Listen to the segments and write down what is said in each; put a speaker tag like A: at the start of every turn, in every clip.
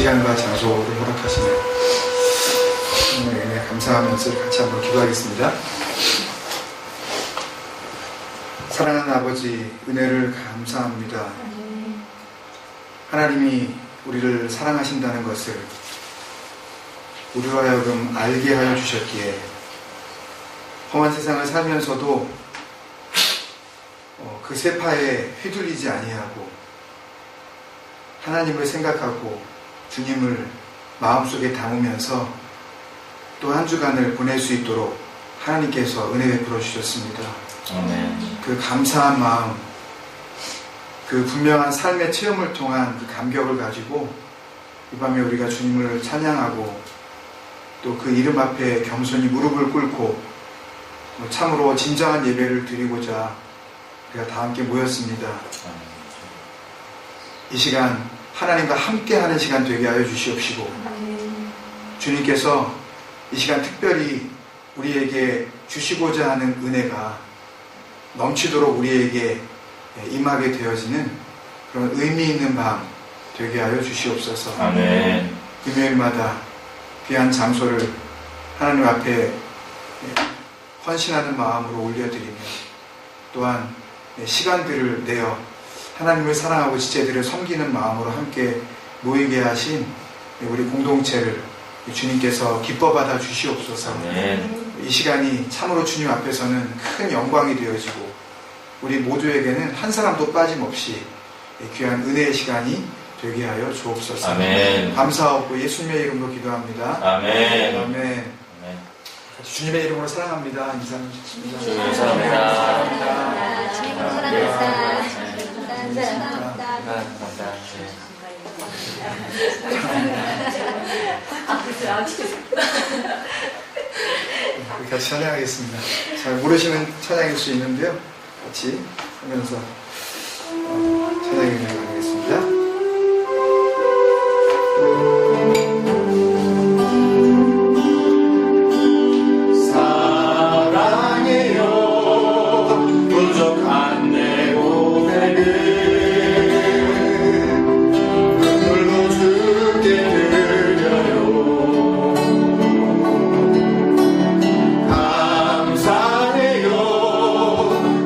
A: 시간과 장소를 허락하시네. 은혜 감사하면서 같이 한번 기도하겠습니다. 사랑하는 아버지, 은혜를 감사합니다. 하나님이 우리를 사랑하신다는 것을 우리로 하여금 알게 하여 주셨기에 험한 세상을 살면서도 그 세파에 휘둘리지 아니하고 하나님을 생각하고 주님을 마음속에 담으면서 또 한 주간을 보낼 수 있도록 하나님께서 은혜 베풀어 주셨습니다.
B: 아멘.
A: 그 감사한 마음, 그 분명한 삶의 체험을 통한 그 감격을 가지고 이 밤에 우리가 주님을 찬양하고 또 그 이름 앞에 겸손히 무릎을 꿇고 참으로 진정한 예배를 드리고자 우리가 다 함께 모였습니다. 이 시간 하나님과 함께하는 시간 되게 하여 주시옵시고 주님께서 이 시간 특별히 우리에게 주시고자 하는 은혜가 넘치도록 우리에게 임하게 되어지는 그런 의미 있는 밤 되게 하여 주시옵소서.
B: 아멘.
A: 금요일마다 귀한 장소를 하나님 앞에 헌신하는 마음으로 올려드리며 또한 시간들을 내어 하나님을 사랑하고 지체들을 섬기는 마음으로 함께 모이게 하신 우리 공동체를 주님께서 기뻐 받아 주시옵소서.
B: 아멘.
A: 이 시간이 참으로 주님 앞에서는 큰 영광이 되어지고 우리 모두에게는 한 사람도 빠짐없이 귀한 은혜의 시간이 되게 하여 주옵소서.
B: 아멘.
A: 감사하고 예수님의 이름으로 기도합니다.
B: 아멘.
A: 아멘.
B: 아멘.
A: 같이 주님의 이름으로 사랑합니다. 인사를 주십니다.
B: 주님 사랑합니다.
C: 주님을 사랑합니다. 사랑합니다.
B: 감사합니다.
A: 우리 같이 찬양하겠습니다. 잘 모르시는 찬양일 수 있는데요. 같이 하면서 찬양을 나가겠습니다.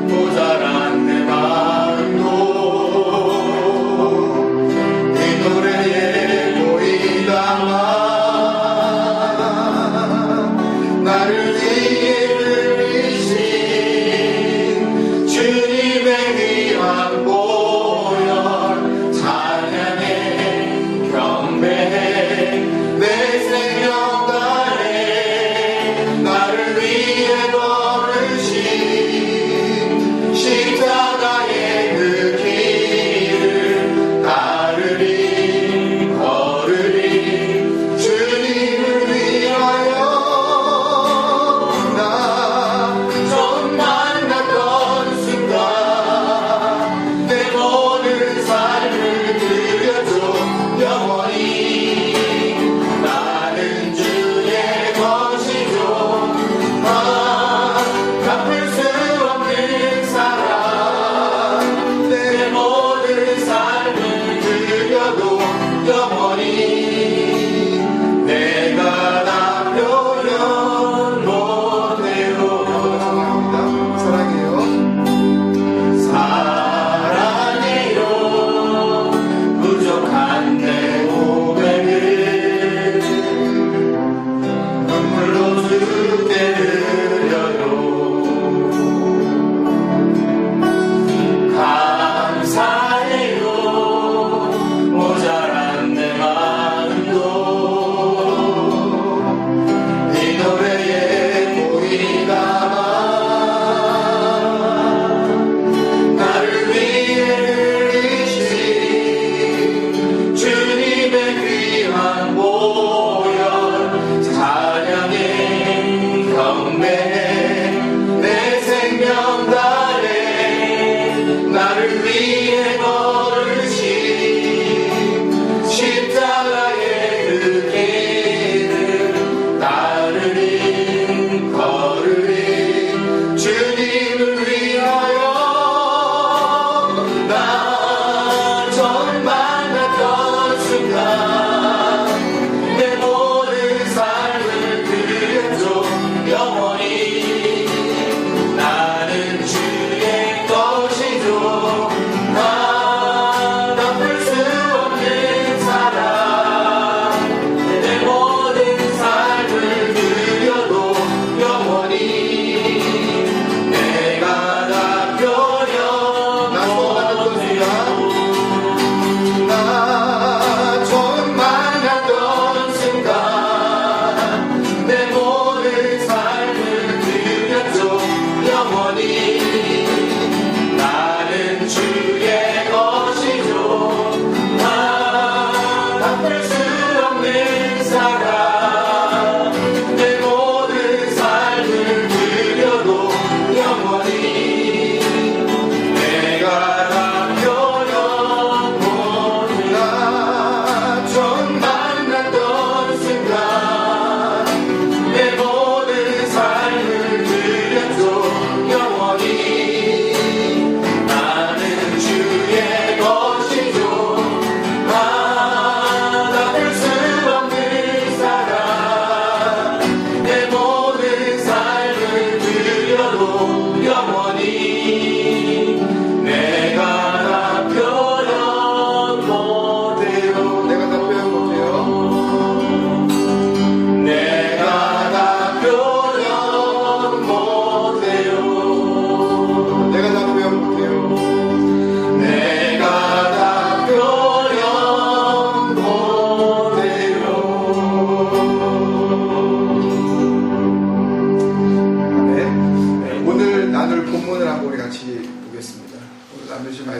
D: 모자란 내 마음도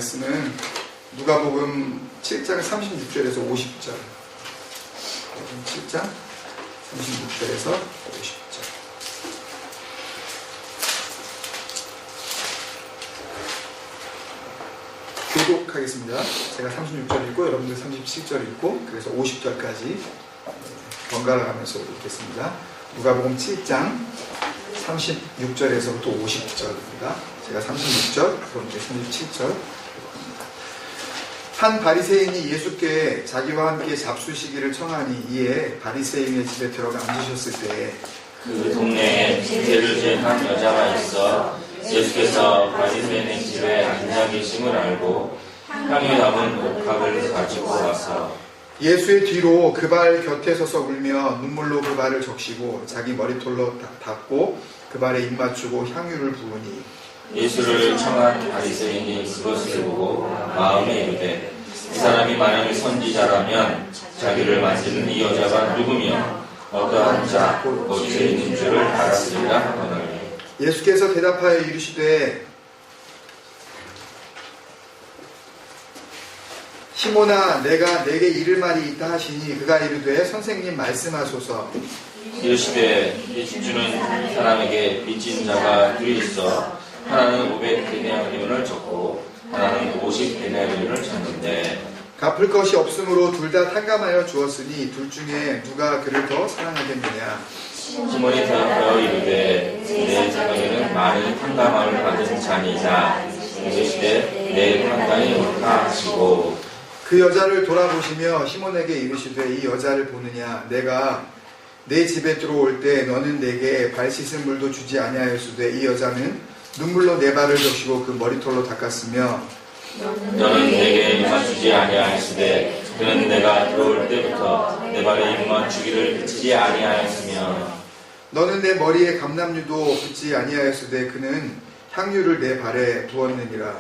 A: 말씀은 누가복음 7장 36절에서 50절. 7장 36절에서 50절. 교독하겠습니다. 제가 36절 읽고 여러분들 37절 읽고 그래서 50절까지 번갈아 가면서 읽겠습니다. 누가복음 7장 36절에서부터 50절입니다. 제가 36절, 여러분들 37절. 한 바리새인이 예수께 자기와 함께 잡수시기를 청하니 이에 바리새인의 집에 들어가 앉으셨을 때
B: 그 동네에 빚을 진 한 여자가 있어 예수께서 바리새인의 집에 앉아 계심을 알고 향유 담은 옥합을 가지고 와서
A: 예수의 뒤로 그 발 곁에 서서 울며 눈물로 그 발을 적시고 자기 머리털로 닦고 그 발에 입 맞추고 향유를 부으니
B: 예수를 청한 바리새인이 그것을 보고 마음에 이르되 이 사람이 만일 선지자라면 자기를 만지는 이 여자가 누구며 어떠한 자 어디서 있는 줄을 알았으리라 하거늘
A: 예수께서 대답하여 이르시되 시몬아 내가 내게 이를 말이 있다 하시니 그가 이르되 선생님 말씀하소서.
B: 이르시되 빚 주는 사람에게 빚진 자가 둘이 있어 하나는 500데나리온을 줬고 하나는 50데나리온을 줬는데
A: 갚을 것이 없으므로 둘 다 탕감하여 주었으니 둘 중에 누가 그를 더 사랑하겠느냐.
B: 시몬이 대답하여 이르되 내 자녀는 많이 탕감함을 받은 자니이다. 이르시되 내 판단이 옳다 하시고
A: 그 여자를 돌아보시며 시몬에게 이르시되 이 여자를 보느냐. 내가 내 집에 들어올 때 너는 내게 발 씻은 물도 주지 아니하였으되 이 여자는 눈물로 내 발을 적시고 그 머리털로 닦았으며
B: 너는 내게 입만 주지 아니하였으되 그는 내가 들어올 때부터 내 발에 입만 주기를 그치지 아니하였으며
A: 너는 내 머리에 감람유도 붓지 아니하였으되 그는 향유를 내 발에 부었느니라.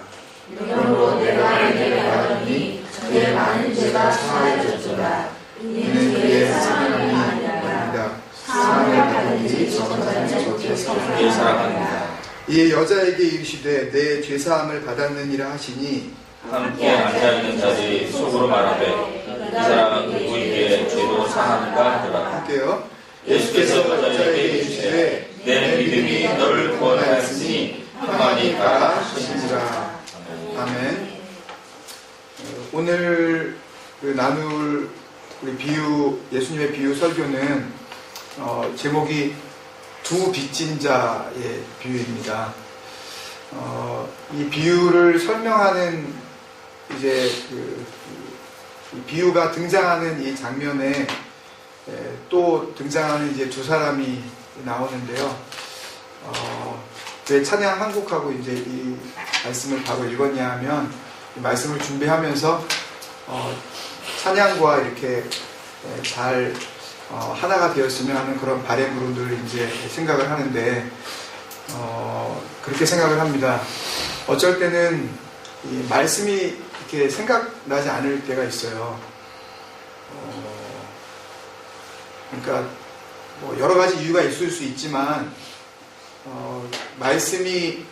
D: 그러므로 내가 내게 말하니 그의 많은 죄가 사하여졌도다.
A: 이는 그의 사랑함이 아니라 사랑을 받은 일이 전자는 곁에서
B: 그의 사랑합니다.
A: 이 여자에게 이르시되 내 죄사함을 받았느니라 하시니
B: 함께 앉아있는 자들이 속으로 말하되 이 사람은 누구에게 죄도 사하는가 하더라.
A: 할게요.
B: 예수께서 여자에게 이르시되 내 믿음이 너를 구원하였으니 평안히 가라 하시니라.
A: 아멘. 오늘 나눌 우리 비유, 예수님의 비유 설교는 제목이 두 빚진 자의 비유입니다. 이 비유를 설명하는 이제 이 비유가 등장하는 이 장면에 또 등장하는 이제 두 사람이 나오는데요. 왜 찬양 한 곡하고 이제 이 말씀을 바로 읽었냐 하면 이 말씀을 준비하면서 찬양과 이렇게 잘 하나가 되었으면 하는 그런 바람으로 늘 이제 생각을 하는데 그렇게 생각을 합니다. 어쩔 때는 이 말씀이 이렇게 생각나지 않을 때가 있어요. 그러니까 뭐 여러 가지 이유가 있을 수 있지만 말씀이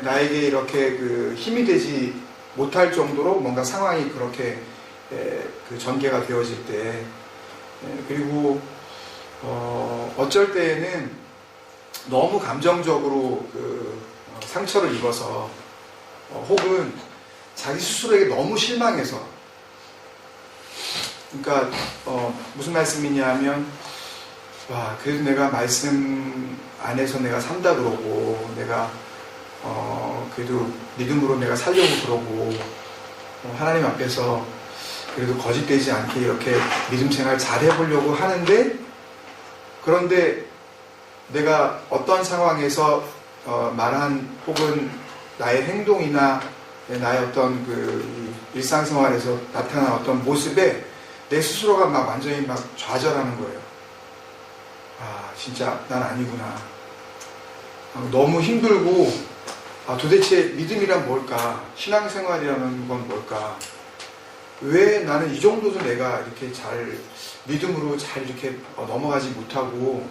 A: 나에게 이렇게 그 힘이 되지 못할 정도로 뭔가 상황이 그렇게 그 전개가 되어질 때 그리고 어쩔 때에는 너무 감정적으로 그 상처를 입어서 혹은 자기 스스로에게 너무 실망해서 그러니까 무슨 말씀이냐 하면 와 그래도 내가 말씀 안에서 내가 산다 그러고 내가 그래도 믿음으로 내가 살려고 그러고 하나님 앞에서 그래도 거짓되지 않게 이렇게 믿음 생활 잘 해보려고 하는데 그런데 내가 어떤 상황에서 말한 혹은 나의 행동이나 나의 어떤 그 일상생활에서 나타난 어떤 모습에 내 스스로가 막 완전히 막 좌절하는 거예요. 아 진짜 난 아니구나. 너무 힘들고 도대체 믿음이란 뭘까? 신앙생활이라는 건 뭘까? 왜 나는 이 정도도 내가 이렇게 잘 믿음으로 잘 이렇게 넘어가지 못하고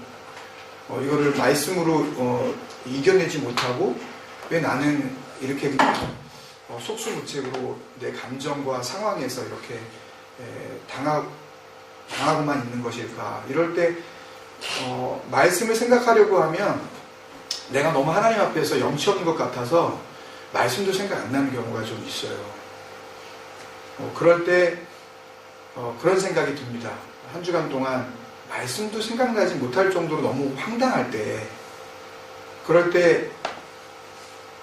A: 이거를 말씀으로 이겨내지 못하고 왜 나는 이렇게 속수무책으로 내 감정과 상황에서 이렇게 당하고만 있는 것일까? 이럴 때 말씀을 생각하려고 하면 내가 너무 하나님 앞에서 영치 없는 것 같아서 말씀도 생각 안 나는 경우가 좀 있어요. 그럴 때 그런 생각이 듭니다. 한 주간 동안 말씀도 생각나지 못할 정도로 너무 황당할 때, 그럴 때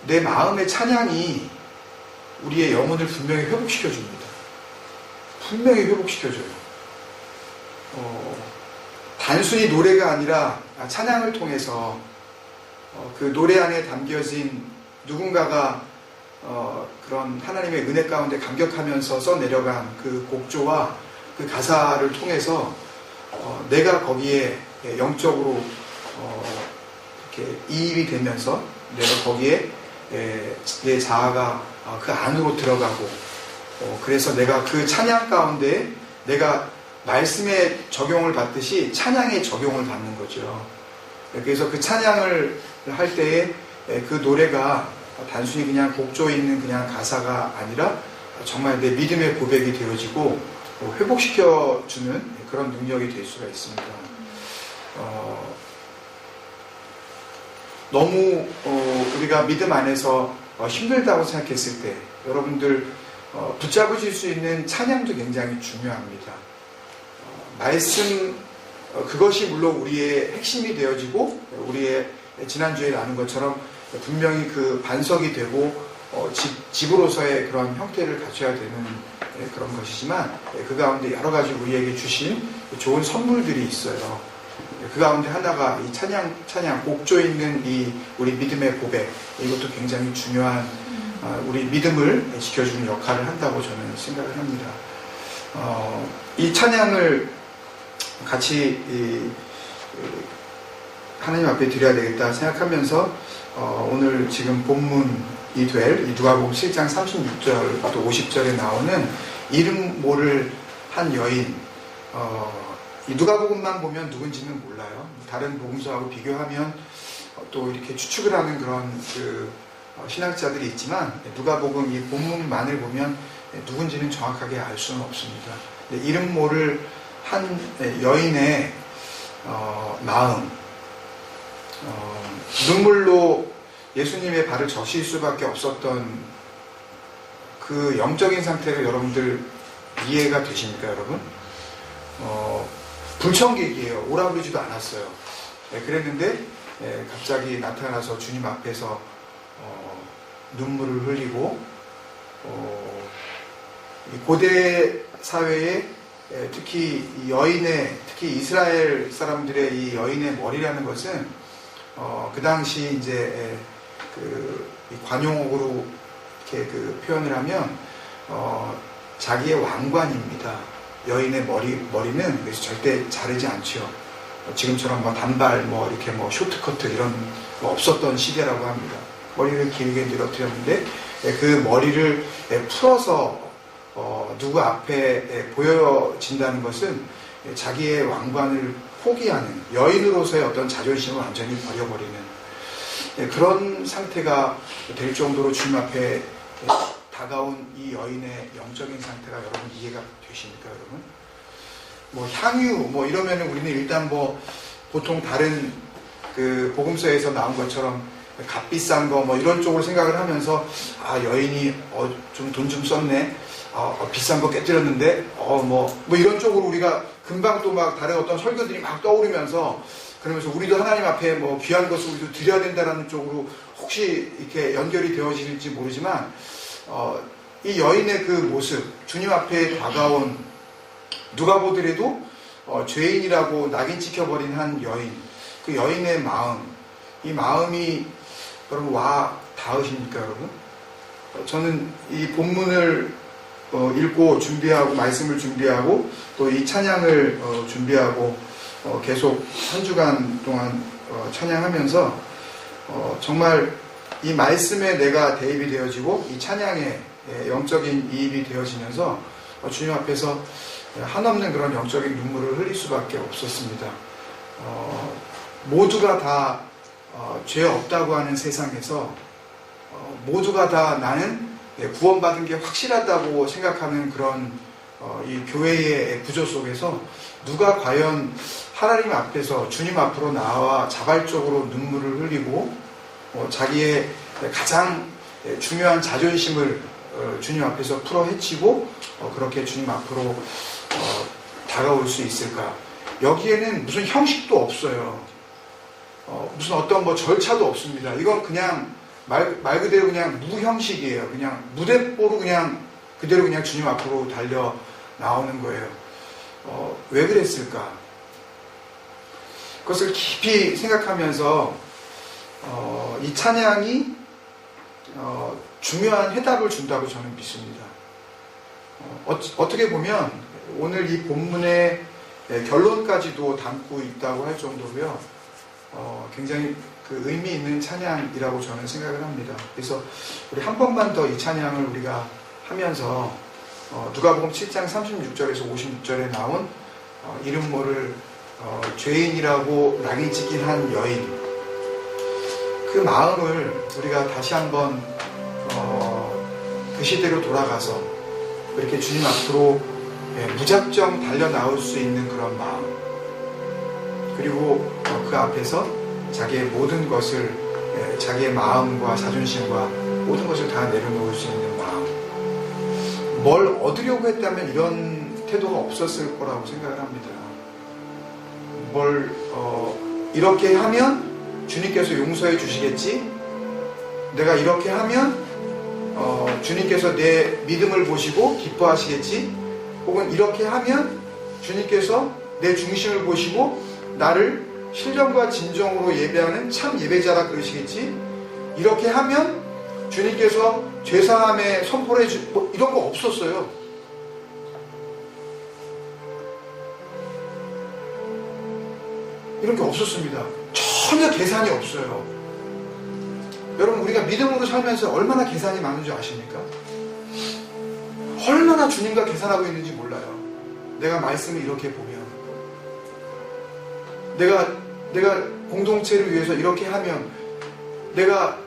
A: 내 마음의 찬양이 우리의 영혼을 분명히 회복시켜줍니다. 분명히 회복시켜줘요. 단순히 노래가 아니라 찬양을 통해서 그 노래 안에 담겨진 누군가가 그런 하나님의 은혜 가운데 감격하면서 써내려간 그 곡조와 그 가사를 통해서 내가 거기에 영적으로 이렇게 이입이 되면서 내가 거기에 내 자아가 그 안으로 들어가고 그래서 내가 그 찬양 가운데 내가 말씀의 적용을 받듯이 찬양의 적용을 받는 거죠. 그래서 그 찬양을 할 때에 그 노래가 단순히 그냥 곡조에 있는 그냥 가사가 아니라 정말 내 믿음의 고백이 되어지고 회복시켜주는 그런 능력이 될 수가 있습니다. 너무 우리가 믿음 안에서 힘들다고 생각했을 때 여러분들 붙잡으실 수 있는 찬양도 굉장히 중요합니다. 말씀 그것이 물론 우리의 핵심이 되어지고 우리의 지난주에 나눈 것처럼 분명히 그 반석이 되고 집으로서의 그런 형태를 갖춰야 되는 그런 것이지만 그 가운데 여러 가지 우리에게 주신 좋은 선물들이 있어요. 그 가운데 하나가 이 찬양 곡조에 있는 이 우리 믿음의 고백, 이것도 굉장히 중요한 우리 믿음을 지켜주는 역할을 한다고 저는 생각을 합니다. 이 찬양을 같이 하나님 앞에 드려야 되겠다 생각하면서 오늘 지금 본문이 될 누가복음 7장 36절부터 50절에 나오는 이름 모를 한 여인, 이 누가복음만 보면 누군지는 몰라요. 다른 복음서하고 비교하면 또 이렇게 추측을 하는 그런 신학자들이 있지만 누가복음 이 본문만을 보면 누군지는 정확하게 알 수는 없습니다. 이름 모를 한 여인의 마음, 눈물로 예수님의 발을 적실 수밖에 없었던 그 영적인 상태를 여러분들 이해가 되십니까, 여러분? 불청객이에요. 오라 그러지도 않았어요. 그랬는데 갑자기 나타나서 주님 앞에서 눈물을 흘리고 고대 사회에 특히 특히 이스라엘 사람들의 이 여인의 머리라는 것은 그 당시 이제 이 관용어로 이렇게 표현을 하면 자기의 왕관입니다. 여인의 머리는 그래서 절대 자르지 않죠. 지금처럼 단발 이렇게 쇼트커트 이런 없었던 시대라고 합니다. 머리를 길게 늘어뜨렸는데 그 머리를 풀어서 누구 앞에 보여진다는 것은 자기의 왕관을 포기하는, 여인으로서의 어떤 자존심을 완전히 버려버리는 그런 상태가 될 정도로 주님 앞에 다가온 이 여인의 영적인 상태가 여러분 이해가 되십니까, 여러분? 향유 이러면은 우리는 일단 보통 다른 그 복음서에서 나온 것처럼 값비싼 거 이런 쪽으로 생각을 하면서 여인이 좀 돈 좀 썼네, 비싼 거 깨뜨렸는데 이런 쪽으로 우리가 금방 또 다른 어떤 설교들이 막 떠오르면서 그러면서 우리도 하나님 앞에 귀한 것을 우리도 드려야 된다라는 쪽으로 혹시 이렇게 연결이 되어질지 모르지만 이 여인의 그 모습, 주님 앞에 다가온, 누가 보더라도 죄인이라고 낙인 찍혀버린 한 여인, 그 여인의 마음, 이 마음이 여러분 와 닿으십니까, 여러분? 저는 이 본문을 읽고 준비하고 말씀을 준비하고 또 이 찬양을 준비하고 계속 한 주간 동안 찬양하면서 정말 이 말씀에 내가 대입이 되어지고 이 찬양에 영적인 이입이 되어지면서 주님 앞에서 한없는 그런 영적인 눈물을 흘릴 수밖에 없었습니다. 모두가 다 죄 없다고 하는 세상에서 모두가 다 나는 구원받은 게 확실하다고 생각하는 그런 이 교회의 구조 속에서 누가 과연 하나님 앞에서 주님 앞으로 나와 자발적으로 눈물을 흘리고 자기의 가장 중요한 자존심을 주님 앞에서 풀어 헤치고 그렇게 주님 앞으로 다가올 수 있을까? 여기에는 무슨 형식도 없어요. 무슨 어떤 뭐 절차도 없습니다. 이건 그냥 말 그대로 그냥 무형식이에요. 그냥 무대뽀로 그냥 그대로 그냥 주님 앞으로 달려 나오는 거예요. 왜 그랬을까? 그것을 깊이 생각하면서 이 찬양이 중요한 해답을 준다고 저는 믿습니다. 어떻게 보면 오늘 이 본문의 결론까지도 담고 있다고 할 정도로요. 굉장히 그 의미 있는 찬양이라고 저는 생각을 합니다. 그래서 우리 한 번만 더 이 찬양을 우리가 하면서 누가복음 7장 36절에서 56절에 나온 이름 모를 죄인이라고 낙인 찍힌 한 여인, 그 마음을 우리가 다시 한번 그 시대로 돌아가서 이렇게 주님 앞으로 무작정 달려 나올 수 있는 그런 마음, 그리고 그 앞에서 자기의 모든 것을, 자기의 마음과 자존심과 모든 것을 다 내려놓을 수 있는 마음, 뭘 얻으려고 했다면 이런 태도가 없었을 거라고 생각을 합니다. 뭘 이렇게 하면 주님께서 용서해 주시겠지? 내가 이렇게 하면 주님께서 내 믿음을 보시고 기뻐하시겠지? 혹은 이렇게 하면 주님께서 내 중심을 보시고 나를 신령과 진정으로 예배하는 참 예배자라 그러시겠지? 이렇게 하면 주님께서 죄사함에 선포를 해주고, 이런 거 없었어요. 이런 게 없었습니다. 전혀 계산이 없어요. 여러분, 우리가 믿음으로 살면서 얼마나 계산이 많은 줄 아십니까? 얼마나 주님과 계산하고 있는지 몰라요. 내가 말씀을 이렇게 보면, 내가 공동체를 위해서 이렇게 하면, 내가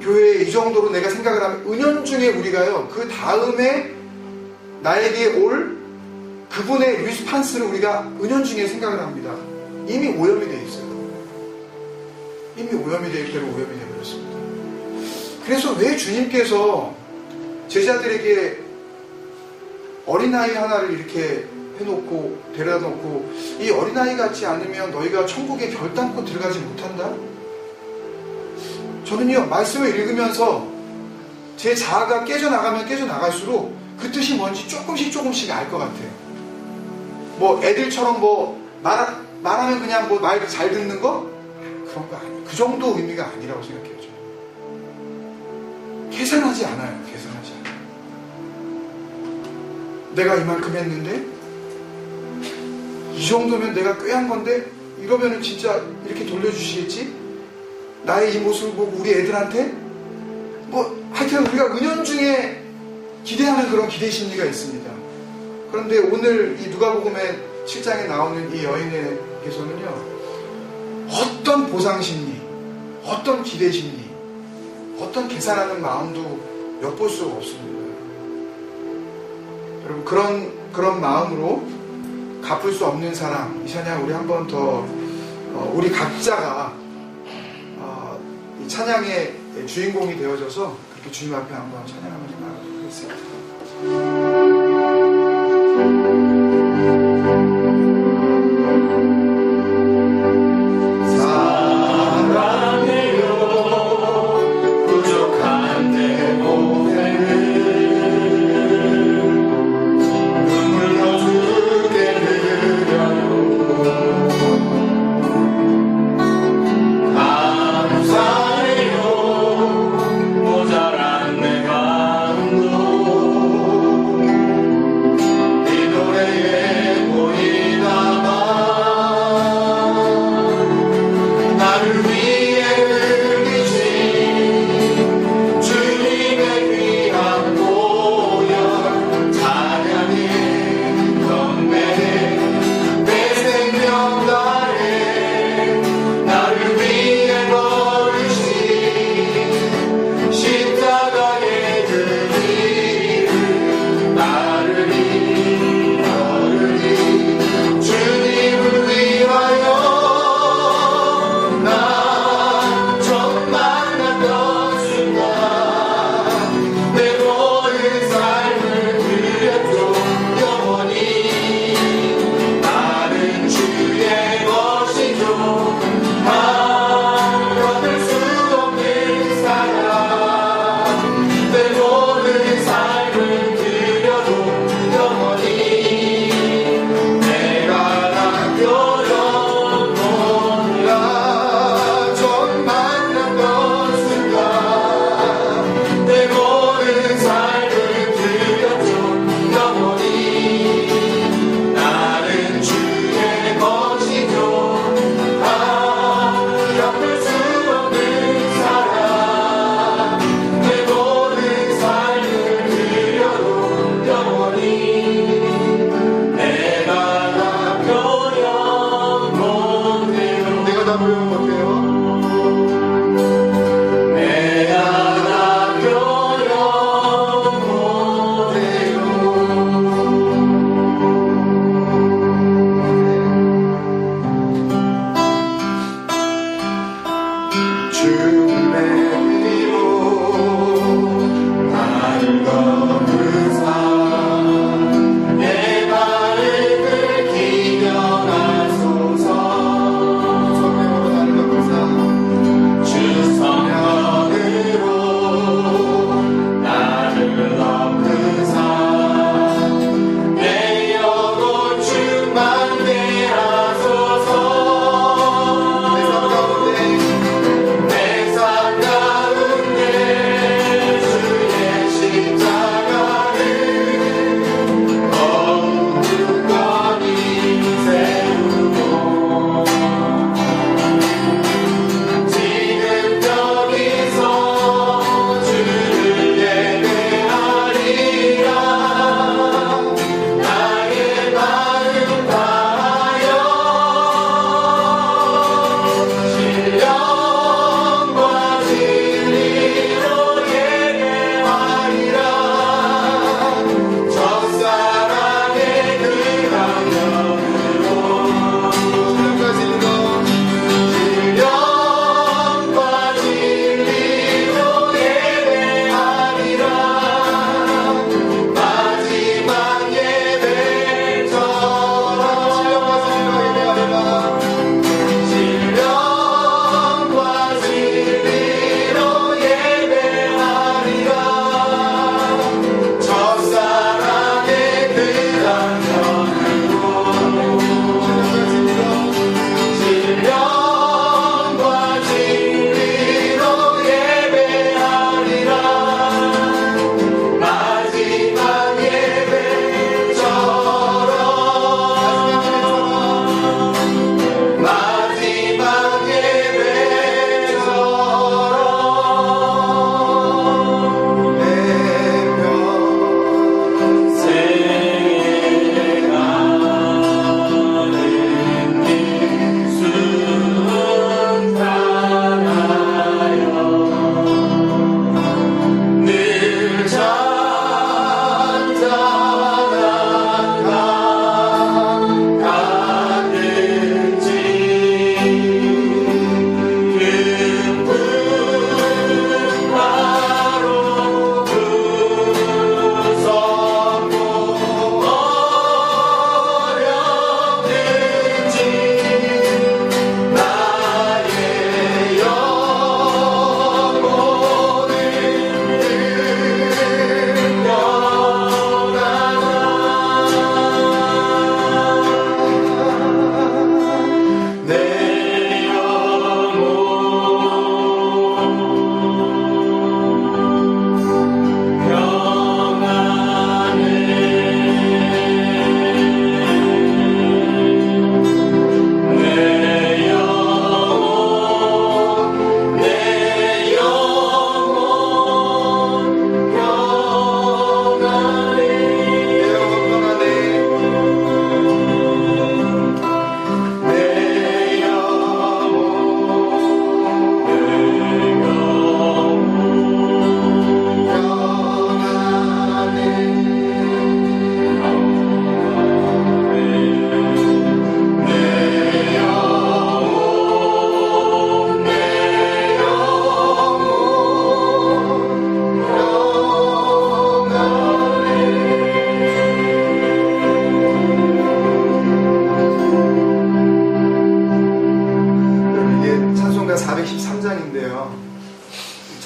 A: 교회에 이 정도로 내가 생각을 하면, 은연중에 우리가요, 그 다음에 나에게 올 그분의 리스판스를 우리가 은연중에 생각을 합니다. 이미 오염이 되어 있어요. 이미 오염이 되어 있대로 오염이 되어 버렸습니다. 그래서 왜 주님께서 제자들에게 어린아이 하나를 이렇게 해놓고 데려다 놓고, 이 어린아이 같지 않으면 너희가 천국에 결단코 들어가지 못한다? 저는요, 말씀을 읽으면서 제 자아가 깨져나가면 깨져나갈수록 그 뜻이 뭔지 조금씩 알 것 같아요. 뭐 애들처럼 뭐 말하면 그냥 뭐 말 잘 듣는 거? 그런 거 아니에요. 그 정도 의미가 아니라고 생각해요. 저는. 계산하지 않아요. 계산하지 않아요. 내가 이만큼 했는데 이 정도면 내가 꽤 한 건데 이러면은 진짜 이렇게 돌려주시겠지? 나의 이 모습을 보고 우리 애들한테 뭐 하여튼 우리가 은연중에 기대하는 그런 기대 심리가 있습니다. 그런데 오늘 이 누가복음의 7장에 나오는 이 여인에게서는요, 어떤 보상심리, 어떤 기대심리, 어떤 계산하는 마음도 엿볼 수가 없습니다. 여러분, 그런 마음으로 갚을 수 없는 사랑, 이 찬양 우리 한 번 더 우리 각자가 이 찬양의 주인공이 되어져서 그렇게 주님 앞에 한번 찬양하면서 나가도록 하겠습니다.
B: 모자란 내 마음도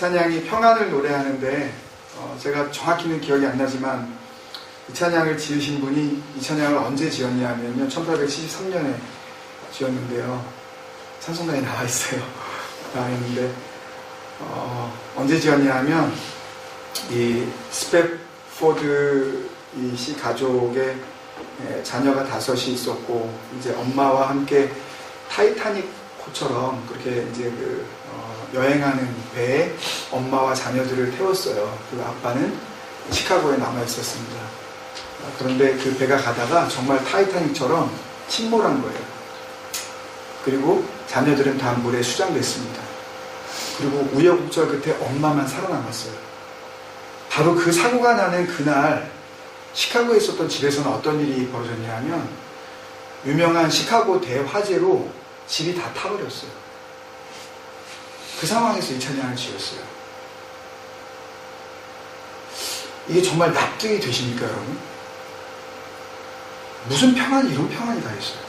A: 찬양이 평안을 노래하는데 제가 정확히는 기억이 안 나지만 이 찬양을 지으신 분이 이 찬양을 언제 지었냐면요 1873년에 지었는데요. 찬송가에 나와 있어요. 나와 있는데 언제 지었냐 하면 이 스펙포드 이 가족의 자녀가 5이 있었고 이제 엄마와 함께 타이타닉호처럼 그렇게 이제 여행하는 배에 엄마와 자녀들을 태웠어요. 그리고 아빠는 시카고에 남아 있었습니다. 그런데 그 배가 가다가 정말 타이타닉처럼 침몰한 거예요. 그리고 자녀들은 다 물에 수장됐습니다. 그리고 우여곡절 끝에 엄마만 살아남았어요. 바로 그 사고가 나는 그날 시카고에 있었던 집에서는 어떤 일이 벌어졌냐 하면 유명한 시카고 대화재로 집이 다 타버렸어요. 그 상황에서 이 찬양을 지었어요. 이게 정말 납득이 되십니까, 여러분? 무슨 평안이 이런 평안이 다 있어요?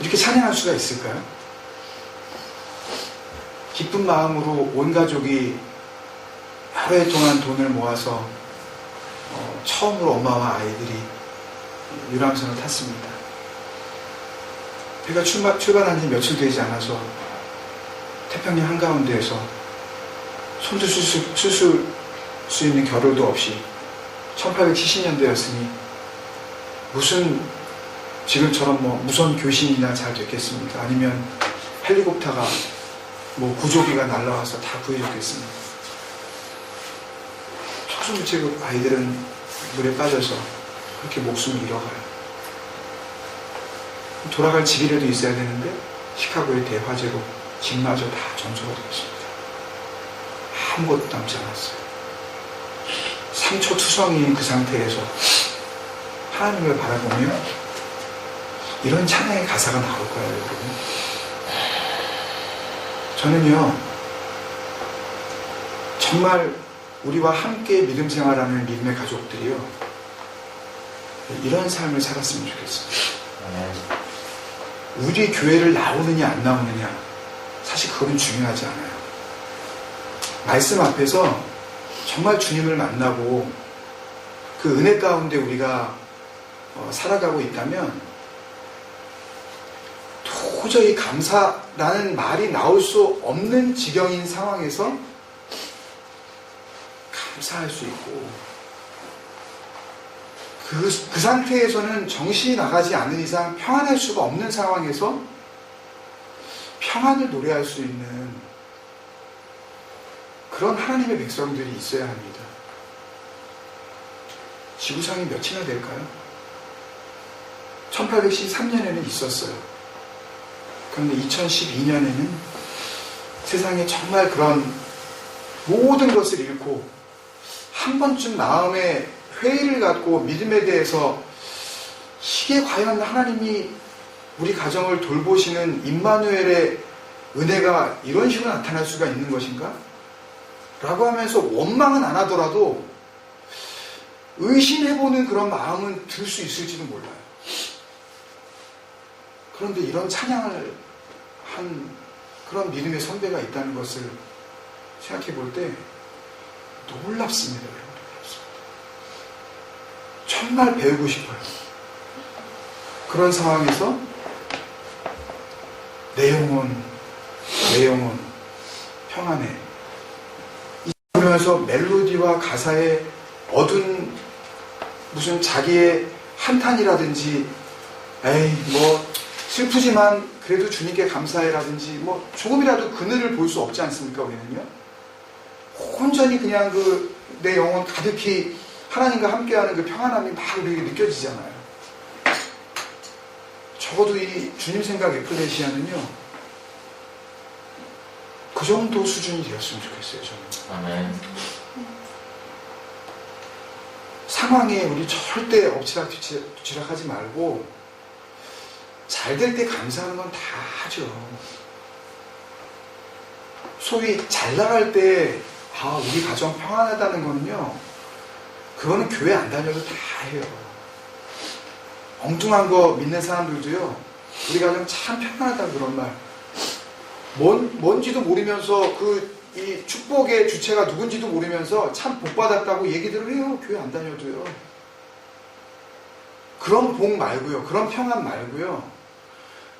A: 이렇게 찬양할 수가 있을까요? 기쁜 마음으로 온 가족이 여러 해 동안 돈을 모아서 처음으로 엄마와 아이들이 유람선을 탔습니다. 배가 출발한 지 며칠 되지 않아서 태평양 한가운데에서 손도 쓸 수 있는 겨를도 없이 1870년대였으니 무슨 지금처럼 뭐 무선 교신이나 잘 됐겠습니까? 아니면 헬리콥터가 뭐 구조기가 날라와서 다 구해줬겠습니까? 초승부체국 아이들은 물에 빠져서 그렇게 목숨을 잃어가요. 돌아갈 집이라도 있어야 되는데 시카고의 대화재로 집마저 다 전소가 되었습니다. 아무것도 남지 않았어요. 상처투성이인 그 상태에서 하나님을 바라보며 이런 찬양의 가사가 나올까요, 여러분? 저는요, 정말 우리와 함께 믿음 생활하는 믿음의 가족들이요, 이런 삶을 살았으면 좋겠습니다. 우리 교회를 나오느냐 안 나오느냐, 사실 그건 중요하지 않아요. 말씀 앞에서 정말 주님을 만나고 그 은혜 가운데 우리가 살아가고 있다면 도저히 감사라는 말이 나올 수 없는 지경인 상황에서 감사할 수 있고 그 상태에서는 정신이 나가지 않는 이상 평안할 수가 없는 상황에서 평안을 노래할 수 있는 그런 하나님의 백성들이 있어야 합니다. 지구상이 몇이나 될까요? 1813년에는 있었어요. 그런데 2012년에는 세상에 정말 그런 모든 것을 잃고 한 번쯤 마음에 회의를 갖고 믿음에 대해서 이게 과연 하나님이 우리 가정을 돌보시는 임마누엘의 은혜가 이런 식으로 나타날 수가 있는 것인가? 라고 하면서 원망은 안 하더라도 의심해보는 그런 마음은 들 수 있을지도 몰라요. 그런데 이런 찬양을 한 그런 믿음의 선배가 있다는 것을 생각해 볼 때 놀랍습니다. 정말 배우고 싶어요. 그런 상황에서 내 영혼 평안해. 그러면서 멜로디와 가사에 얻은 무슨 자기의 한탄이라든지 에이 뭐 슬프지만 그래도 주님께 감사해라든지 뭐 조금이라도 그늘을 볼 수 없지 않습니까? 우리는요 온전히 그냥 내 영혼 가득히 하나님과 함께하는 그 평안함이 막 우리에게 느껴지잖아요. 적어도 이 주님 생각 에클레시아는요 그 정도 수준이 되었으면 좋겠어요. 저는.
B: 아멘.
A: 상황에 우리 절대 엎치락뒤치락하지 말고 잘 될 때 감사하는 건 다 하죠. 소위 잘 나갈 때 우리 가정 평안하다는 거는요 그거는 교회 안 다녀도 다 해요. 엉뚱한 거 믿는 사람들도요 우리 가정 참 평안하다고 그런 말 뭔지도 모르면서 이 축복의 주체가 누군지도 모르면서 참 복받았다고 얘기들을 해요. 교회 안 다녀도요. 그런 복 말고요. 그런 평안 말고요.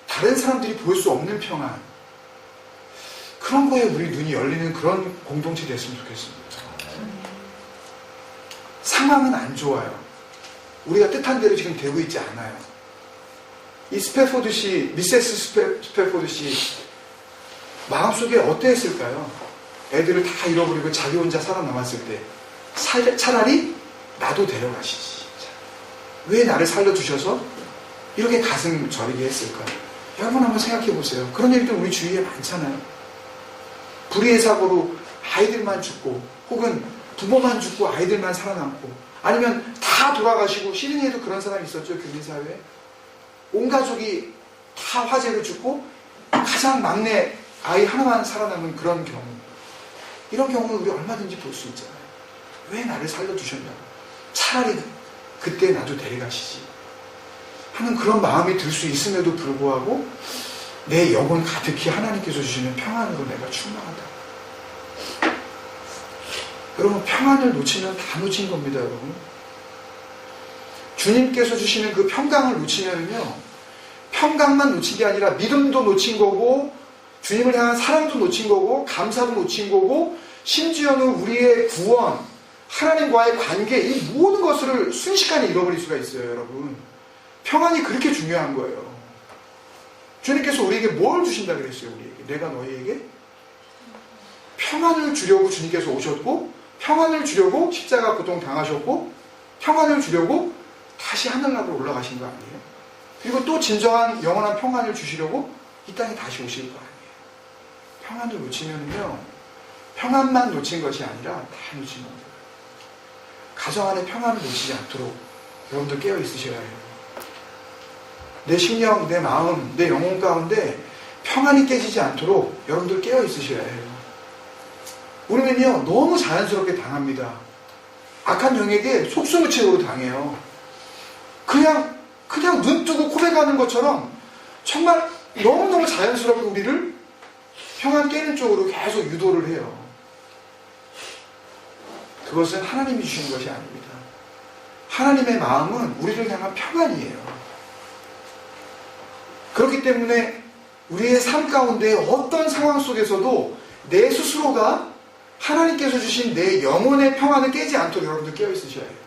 A: 다른 사람들이 볼 수 없는 평안. 그런 거에 우리 눈이 열리는 그런 공동체 됐으면 좋겠습니다. 상황은 안 좋아요. 우리가 뜻한 대로 지금 되고 있지 않아요. 이 미세스 스패포드 씨 마음속에 어땠을까요? 애들을 다 잃어버리고 자기 혼자 살아남았을 때 차라리 나도 데려가시지. 왜 나를 살려주셔서 이렇게 가슴 저리게 했을까? 여러분 한번 생각해 보세요. 그런 일들 우리 주위에 많잖아요. 불의의 사고로 아이들만 죽고 혹은 부모만 죽고 아이들만 살아남고 아니면 다 돌아가시고 시드니에도 그런 사람이 있었죠. 교민사회에. 온 가족이 다 화재로 죽고 가장 막내 아이 하나만 살아남은 그런 경우. 이런 경우는 우리 얼마든지 볼 수 있잖아요. 왜 나를 살려주셨냐고. 차라리 그때 나도 데려가시지 하는 그런 마음이 들 수 있음에도 불구하고 내 영혼 가득히 하나님께서 주시는 평안으로 내가 충만하다. 여러분 평안을 놓치면 다 놓친 겁니다. 여러분 주님께서 주시는 그 평강을 놓치면요 평강만 놓친 게 아니라 믿음도 놓친 거고 주님을 향한 사랑도 놓친 거고 감사도 놓친 거고 심지어는 우리의 구원 하나님과의 관계 이 모든 것을 순식간에 잃어버릴 수가 있어요. 여러분 평안이 그렇게 중요한 거예요. 주님께서 우리에게 뭘 주신다 그랬어요? 우리에게 내가 너희에게 평안을 주려고 주님께서 오셨고 평안을 주려고 십자가 고통 당하셨고 평안을 주려고 다시 하늘나라로 올라가신 거 아니에요? 그리고 또 진정한 영원한 평안을 주시려고 이 땅에 다시 오실 거 아니에요? 평안을 놓치면요 평안만 놓친 것이 아니라 다 놓친 겁니다. 가정 안에 평안을 놓치지 않도록 여러분들 깨어 있으셔야 해요. 내 심령, 내 마음, 내 영혼 가운데 평안이 깨지지 않도록 여러분들 깨어 있으셔야 해요. 우리는요 너무 자연스럽게 당합니다. 악한 영에게 속수무책으로 당해요. 그냥 눈 뜨고 고백하는 것처럼 정말 너무너무 자연스럽게 우리를 평안 깨는 쪽으로 계속 유도를 해요. 그것은 하나님이 주신 것이 아닙니다. 하나님의 마음은 우리를 향한 평안이에요. 그렇기 때문에 우리의 삶 가운데 어떤 상황 속에서도 내 스스로가 하나님께서 주신 내 영혼의 평안을 깨지 않도록 여러분들 깨어 있으셔야 해요.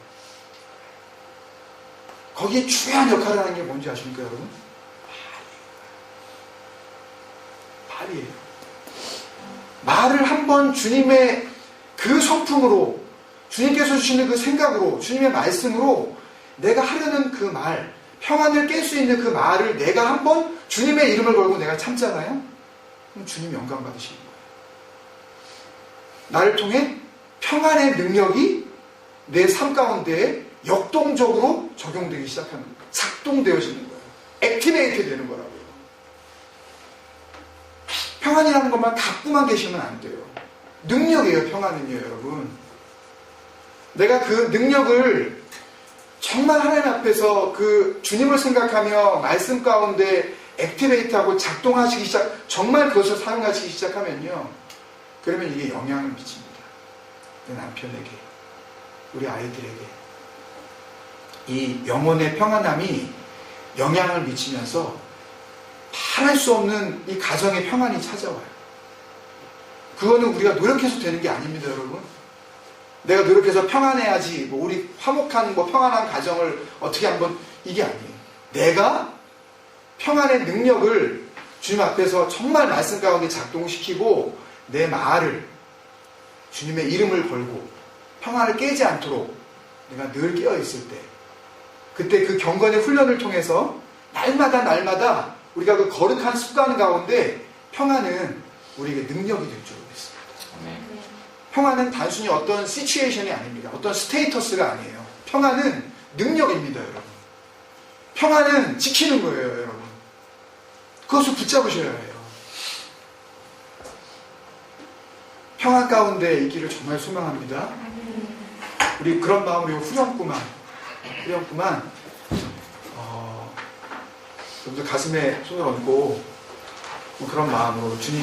A: 거기에 중요한 역할을 하는 게 뭔지 아십니까 여러분? 말이에요. 말을 한번 주님의 그 성품으로 주님께서 주시는 그 생각으로 주님의 말씀으로 내가 하려는 그 말 평안을 깰 수 있는 그 말을 내가 한번 주님의 이름을 걸고 내가 참잖아요? 그럼 주님 영광 받으시는 거예요. 나를 통해 평안의 능력이 내 삶 가운데 역동적으로 적용되기 시작하는 거예요. 작동되어지는 거예요. 액티베이트 되는 거라고요. 평안이라는 것만 갖고만 계시면 안 돼요. 능력이에요. 평안은요 여러분. 내가 그 능력을 정말 하나님 앞에서 그 주님을 생각하며 말씀 가운데 액티베이트하고 작동하시기 정말 그것을 사용하시기 시작하면요 그러면 이게 영향을 미칩니다. 내 남편에게 우리 아이들에게 이 영혼의 평안함이 영향을 미치면서 말할 수 없는 이 가정의 평안이 찾아와요. 그거는 우리가 노력해서 되는 게 아닙니다. 여러분 내가 노력해서 평안해야지 우리 화목한 평안한 가정을 어떻게 한번 이게 아니에요. 내가 평안의 능력을 주님 앞에서 정말 말씀 가운데 작동시키고 내 말을 주님의 이름을 걸고 평안을 깨지 않도록 내가 늘 깨어있을 때 그때 그 경건의 훈련을 통해서 날마다 우리가 그 거룩한 습관 가운데 평안은 우리에게 능력이 될 줄 믿습니다. 평안은 단순히 어떤 시츄에이션이 아닙니다. 어떤 스테이터스가 아니에요. 평안은 능력입니다. 여러분. 평안은 지키는 거예요. 여러분. 그것을 붙잡으셔야 해요. 평안 가운데 있기를 정말 소망합니다. 우리 그런 마음으로 후렴구만 여러분들 가슴에 손을 얹고 그런 마음으로 주님,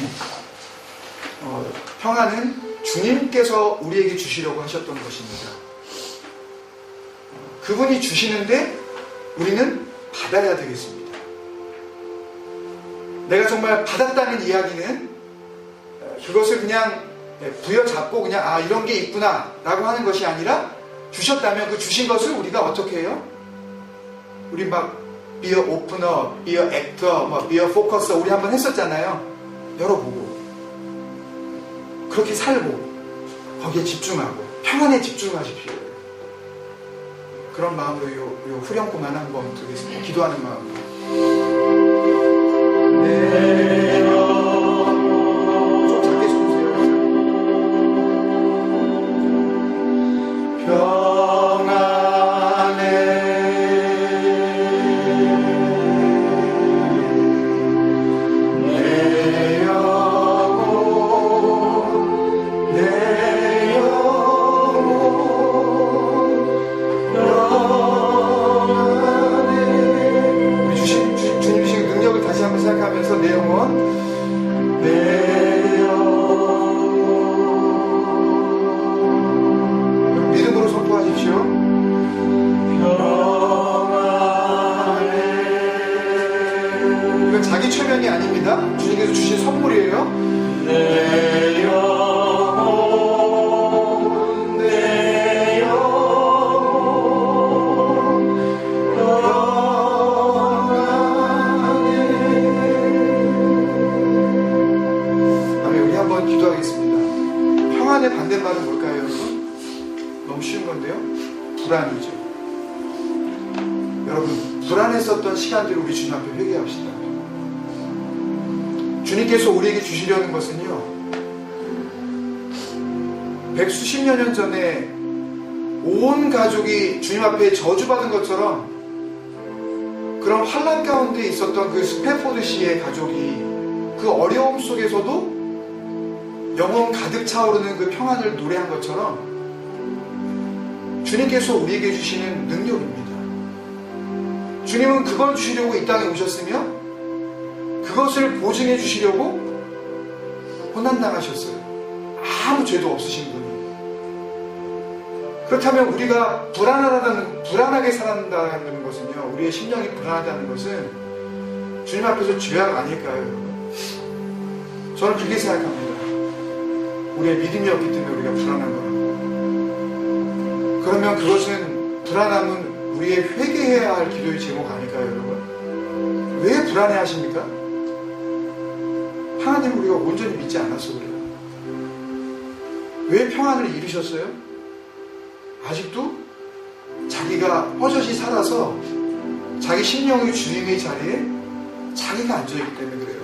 A: 평안은 주님께서 우리에게 주시려고 하셨던 것입니다. 그분이 주시는데 우리는 받아야 되겠습니다. 내가 정말 받았다는 이야기는 그것을 그냥 부여잡고 그냥 이런 게 있구나 라고 하는 것이 아니라, 주셨다면 그 주신 것을 우리가 어떻게 해요? 우리 막 be a opener, be a actor, be a focuser 우리 한번 했었잖아요. 열어보고 그렇게 살고 거기에 집중하고 평안에 집중하십시오. 그런 마음으로 요 후렴구만 한번 드리겠습니다. 기도하는 마음으로. 좀 작게 해주세요. 평안에 내 영혼, 내 영혼에 우리 주님 주신 능력을 다시 한번 생각하면서 내 영혼, 내 영혼 믿음으로 선포하십시오. 평안에 이건 자기 최면이 아닙니다. 주님께서 주신 선물이에요. 내 영혼, 내 영혼 평안에. 아멘. 우리 한번 기도하겠습니다. 평안의 반대말은 뭘까요, 여러분? 너무 쉬운 건데요. 불안이죠. 여러분, 불안했었던 시간들을 우리 주님 앞에 회개합시다. 주님께서 우리에게 주시려는 것은요, 백수십여 년 전에 온 가족이 주님 앞에 저주받은 것처럼 그런 환난 가운데 있었던 그 스패포드시의 가족이 그 어려움 속에서도 영혼 가득 차오르는 그 평안을 노래한 것처럼 주님께서 우리에게 주시는 능력입니다. 주님은 그걸 주시려고 이 땅에 오셨으며 그것을 보증해 주시려고 고난당하셨어요. 아무 죄도 없으신 분이. 그렇다면 우리가 불안하게 살아간다는 것은요, 우리의 심령이 불안하다는 것은 주님 앞에서 죄악 아닐까요, 여러분? 저는 그렇게 생각합니다. 우리의 믿음이 없기 때문에 우리가 불안한 거라고. 그러면 그것은, 불안함은 우리의 회개해야 할 기도의 제목 아닐까요, 여러분? 왜 불안해 하십니까? 하나님을 우리가 온전히 믿지 않아서 그래요. 왜 평안을 잃으셨어요? 아직도 자기가 허젓이 살아서 자기 심령의 주인의 자리에 자기가 앉아있기 때문에 그래요.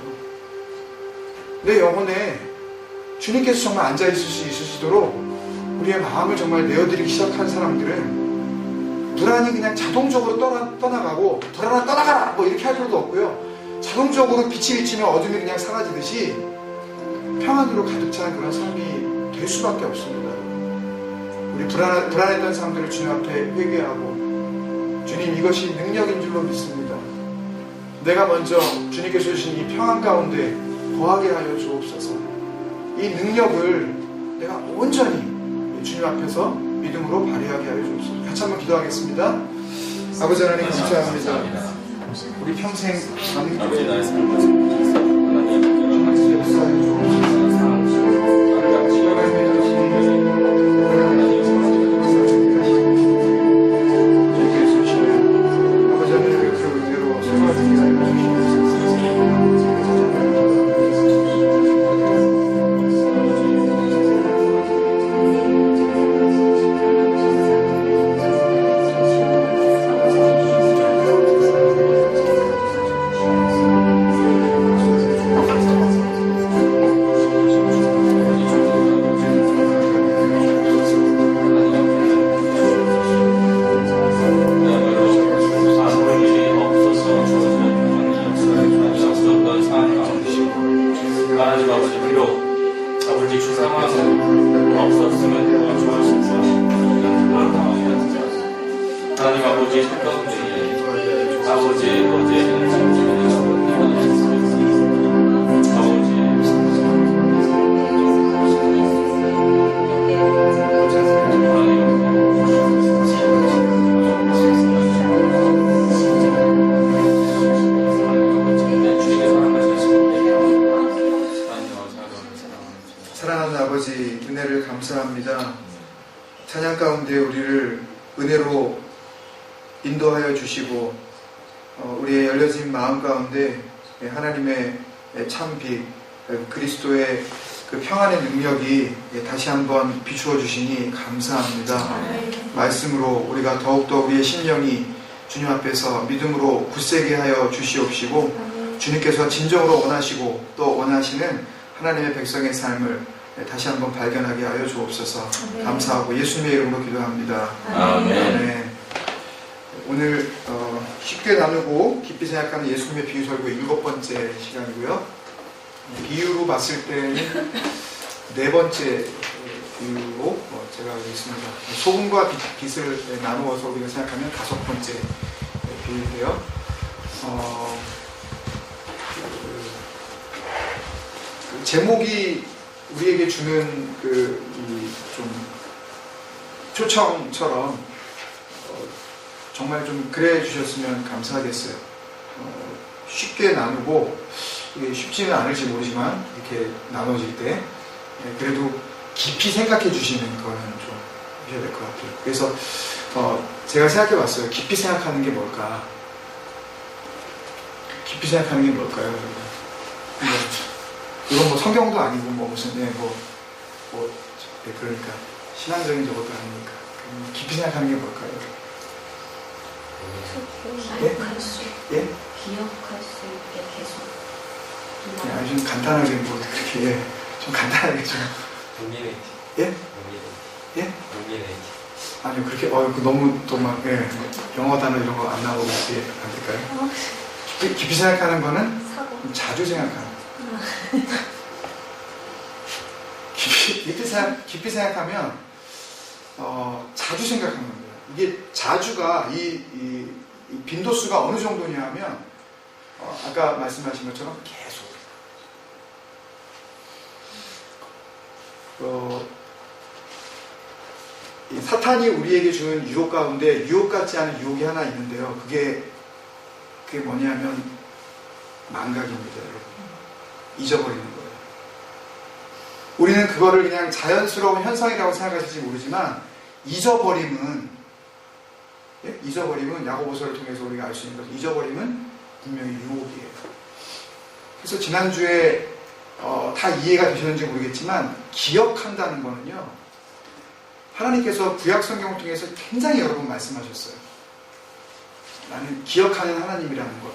A: 내 영혼에 주님께서 정말 앉아있을 수 있으시도록 우리의 마음을 정말 내어드리기 시작한 사람들은 불안이 그냥 자동적으로 떠나가고, 불안아 떠나가라! 뭐 이렇게 할 필요도 없고요. 자동적으로 빛이 비치면 어둠이 그냥 사라지듯이 평안으로 가득 찬 그런 삶이 될 수밖에 없습니다. 우리 불안했던 사람들을 주님 앞에 회개하고, 주님 이것이 능력인 줄로 믿습니다. 내가 먼저 주님께서 주신 이 평안 가운데 거하게 하여 주옵소서. 이 능력을 내가 온전히 주님 앞에서 믿음으로 발휘하게 하여 주옵소서. 같이 한번 기도하겠습니다. 아버지 하나님 감사합니다. 우리 평생
B: 아버지 나의 삶을 지키소서. 하나님 같이 역사해 주옵소서.
A: 찬양 가운데 우리를 은혜로 인도하여 주시고 우리의 열려진 마음 가운데 하나님의 참 빛, 그리스도의 그 평안의 능력이 다시 한번 비추어 주시니 감사합니다. 말씀으로 우리가 더욱더 우리의 심령이 주님 앞에서 믿음으로 굳세게 하여 주시옵시고 주님께서 진정으로 원하시고 또 원하시는 하나님의 백성의 삶을 다시 한번 발견하게 하여 주옵소서. 감사하고 예수님의 이름으로 기도합니다.
B: 아멘.
A: 오늘 쉽게 나누고 깊이 생각하는 예수님의 비유 설교 7번째 시간이고요. 비유로 봤을 때는 4번째 비유로 제가 여기 있습니다. 소금과 빛을 나누어서 우리가 생각하면 5번째 비유인데요. 그 제목이 우리에게 주는 좀 초청처럼 정말 좀 그래 주셨으면 감사하겠어요. 쉽게 나누고 이게 쉽지는 않을지 모르지만 이렇게 나눠질 때 그래도 깊이 생각해 주시는 거는 좀 해야 될 것 같아요. 그래서 제가 생각해 봤어요. 깊이 생각하는 게 뭘까? 깊이 생각하는 게 뭘까요? 이건 뭐 성경도 아니고 뭐 무슨 그러니까 신앙적인 저것도 아니니까 깊이 생각하는 게 뭘까요?
C: 기억할 수 있게,
A: 예?
C: 기억할 수 있게 계속.
A: 아니 좀 간단하게 뭐 그렇게 좀 간단하게 좀
E: 노미네이트.
A: 예?
E: 노미네이트.
A: 예?
E: 노미네이트.
A: 아니요 그렇게 너무 또 막 영어 단어 이런 거 안 나오고 그렇게 안 될까요? 깊이 생각하는 거는
C: 사고.
A: 좀 자주 생각하는 깊이 생각하면 자주 생각하는 겁니다. 이게 자주가 이 빈도수가 어느 정도냐 하면 아까 말씀하신 것처럼 계속 이 사탄이 우리에게 주는 유혹 가운데 유혹 같지 않은 유혹이 하나 있는데요. 그게 뭐냐면 망각입니다, 여러분. 잊어버리는 거예요. 우리는 그거를 그냥 자연스러운 현상이라고 생각하실지 모르지만 잊어버림은 야고보서를 통해서 우리가 알 수 있는 것은 잊어버림은 분명히 유혹이에요. 그래서 지난주에 다 이해가 되셨는지 모르겠지만 기억한다는 거는요, 하나님께서 구약 성경을 통해서 굉장히 여러 번 말씀하셨어요. 나는 기억하는 하나님이라는 것.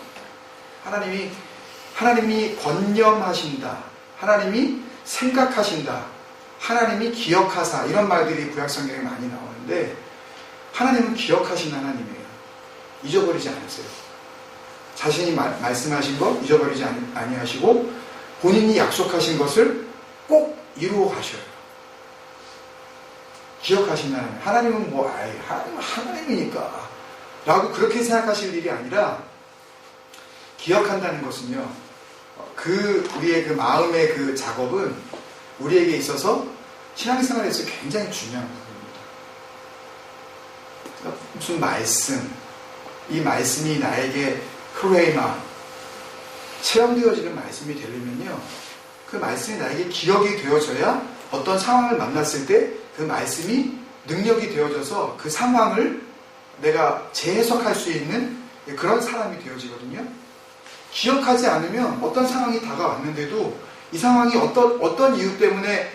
A: 하나님이 권념하신다. 하나님이 생각하신다. 하나님이 기억하사. 이런 말들이 구약 성경에 많이 나오는데 하나님은 기억하신 하나님이에요. 잊어버리지 않으세요. 자신이 말씀하신 것 잊어버리지 아니하시고 본인이 약속하신 것을 꼭 이루어 가셔요. 기억하신 하나님. 하나님은 하나님이니까 라고 그렇게 생각하실 일이 아니라 기억한다는 것은요, 우리의 그 마음의 그 작업은 우리에게 있어서 신앙생활에서 굉장히 중요한 부분입니다. 무슨 말씀, 이 말씀이 나에게 크레이마, 체험되어지는 말씀이 되려면요, 그 말씀이 나에게 기억이 되어져야 어떤 상황을 만났을 때 그 말씀이 능력이 되어져서 그 상황을 내가 재해석할 수 있는 그런 사람이 되어지거든요. 기억하지 않으면 어떤 상황이 다가왔는데도 이 상황이 어떤 이유 때문에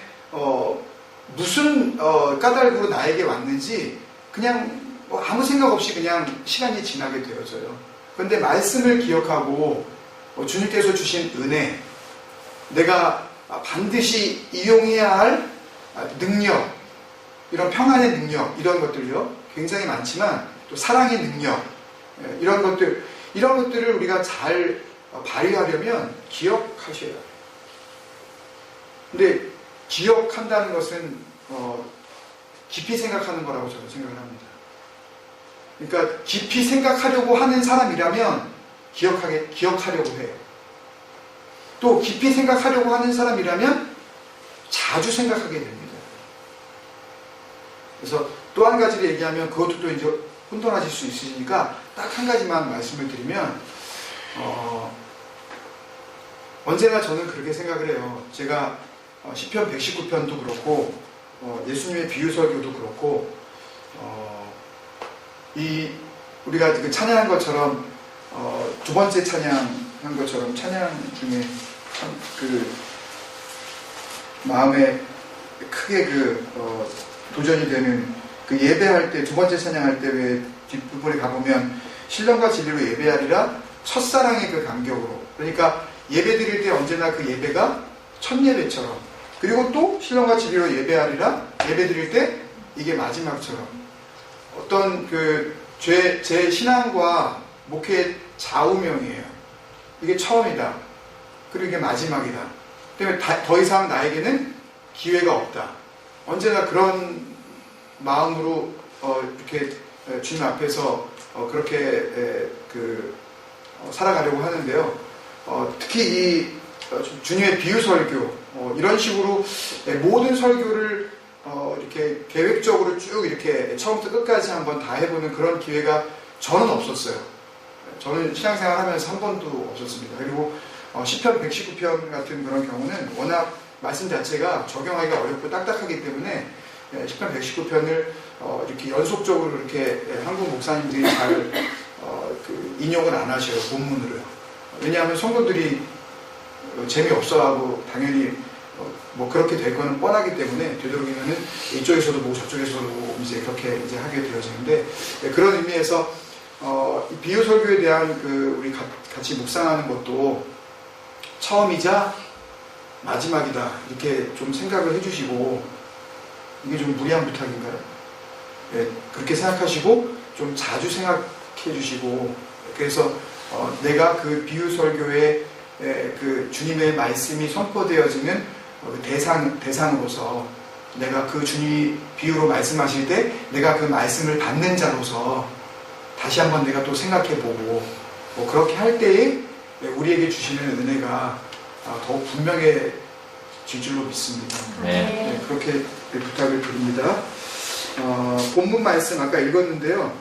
A: 무슨 까닭으로 나에게 왔는지 그냥 아무 생각 없이 그냥 시간이 지나게 되어져요. 그런데 말씀을 기억하고 주님께서 주신 은혜, 내가 반드시 이용해야 할 능력, 이런 평안의 능력, 이런 것들요 굉장히 많지만 또 사랑의 능력, 이런 것들을 우리가 잘 발휘하려면 기억하셔야 해요. 근데 기억한다는 것은 깊이 생각하는 거라고 저는 생각을 합니다. 그러니까 깊이 생각하려고 하는 사람이라면 기억하려고 해요. 또 깊이 생각하려고 하는 사람이라면 자주 생각하게 됩니다. 그래서 또 한 가지를 얘기하면 그것도 또 이제 혼돈하실 수 있으니까 딱 한 가지만 말씀을 드리면 언제나 저는 그렇게 생각을 해요. 제가 시편 119편도 그렇고 예수님의 비유 설교도 그렇고 우리가 그 찬양한 것처럼 두 번째 찬양한 것처럼 찬양 중에 참 그 마음에 크게 도전이 되는 그 예배할 때 두 번째 찬양할 때 왜 뒷부분에 가보면 신령과 진리로 예배하리라 첫사랑의 그 감격으로, 그러니까 예배 드릴 때 언제나 그 예배가 첫 예배처럼, 그리고 또 신령과 진리로 예배하리라 예배 드릴 때 이게 마지막처럼 어떤 제 신앙과 목회의 좌우명이에요. 이게 처음이다. 그리고 이게 마지막이다. 때문에 더 이상 나에게는 기회가 없다. 언제나 그런 마음으로 이렇게 주님 앞에서 그렇게 살아가려고 하는데요. 특히 이 주님의 비유 설교 이런 식으로 모든 설교를 이렇게 계획적으로 쭉 이렇게 처음부터 끝까지 한번 다 해보는 그런 기회가 저는 없었어요. 저는 신앙생활 하면서 한 번도 없었습니다. 그리고 시편 119편 같은 그런 경우는 워낙 말씀 자체가 적용하기가 어렵고 딱딱하기 때문에 시편 119편을 이렇게 연속적으로 이렇게 한국 목사님들이 잘 인용을 안 하셔요. 본문으로요. 왜냐하면 성도들이 재미없어하고 당연히 뭐 그렇게 될 거는 뻔하기 때문에 되도록이면은 이쪽에서도 보고 저쪽에서도 보고 이제 그렇게 이제 하게 되어지는데, 그런 의미에서 이 비유 설교에 대한 우리 같이 묵상하는 것도 처음이자 마지막이다 이렇게 좀 생각을 해주시고, 이게 좀 무리한 부탁인가요? 네, 그렇게 생각하시고 좀 자주 생각해 주시고, 그래서 내가 그 비유 설교에 그 주님의 말씀이 선포되어지는 대상으로서, 내가 그 주님이 비유로 말씀하실 때 내가 그 말씀을 받는 자로서 다시 한번 내가 또 생각해보고 그렇게 할 때에 우리에게 주시는 은혜가 더욱 분명해질 줄로 믿습니다.
B: 네.
A: 그렇게 부탁을 드립니다. 본문 말씀 아까 읽었는데요.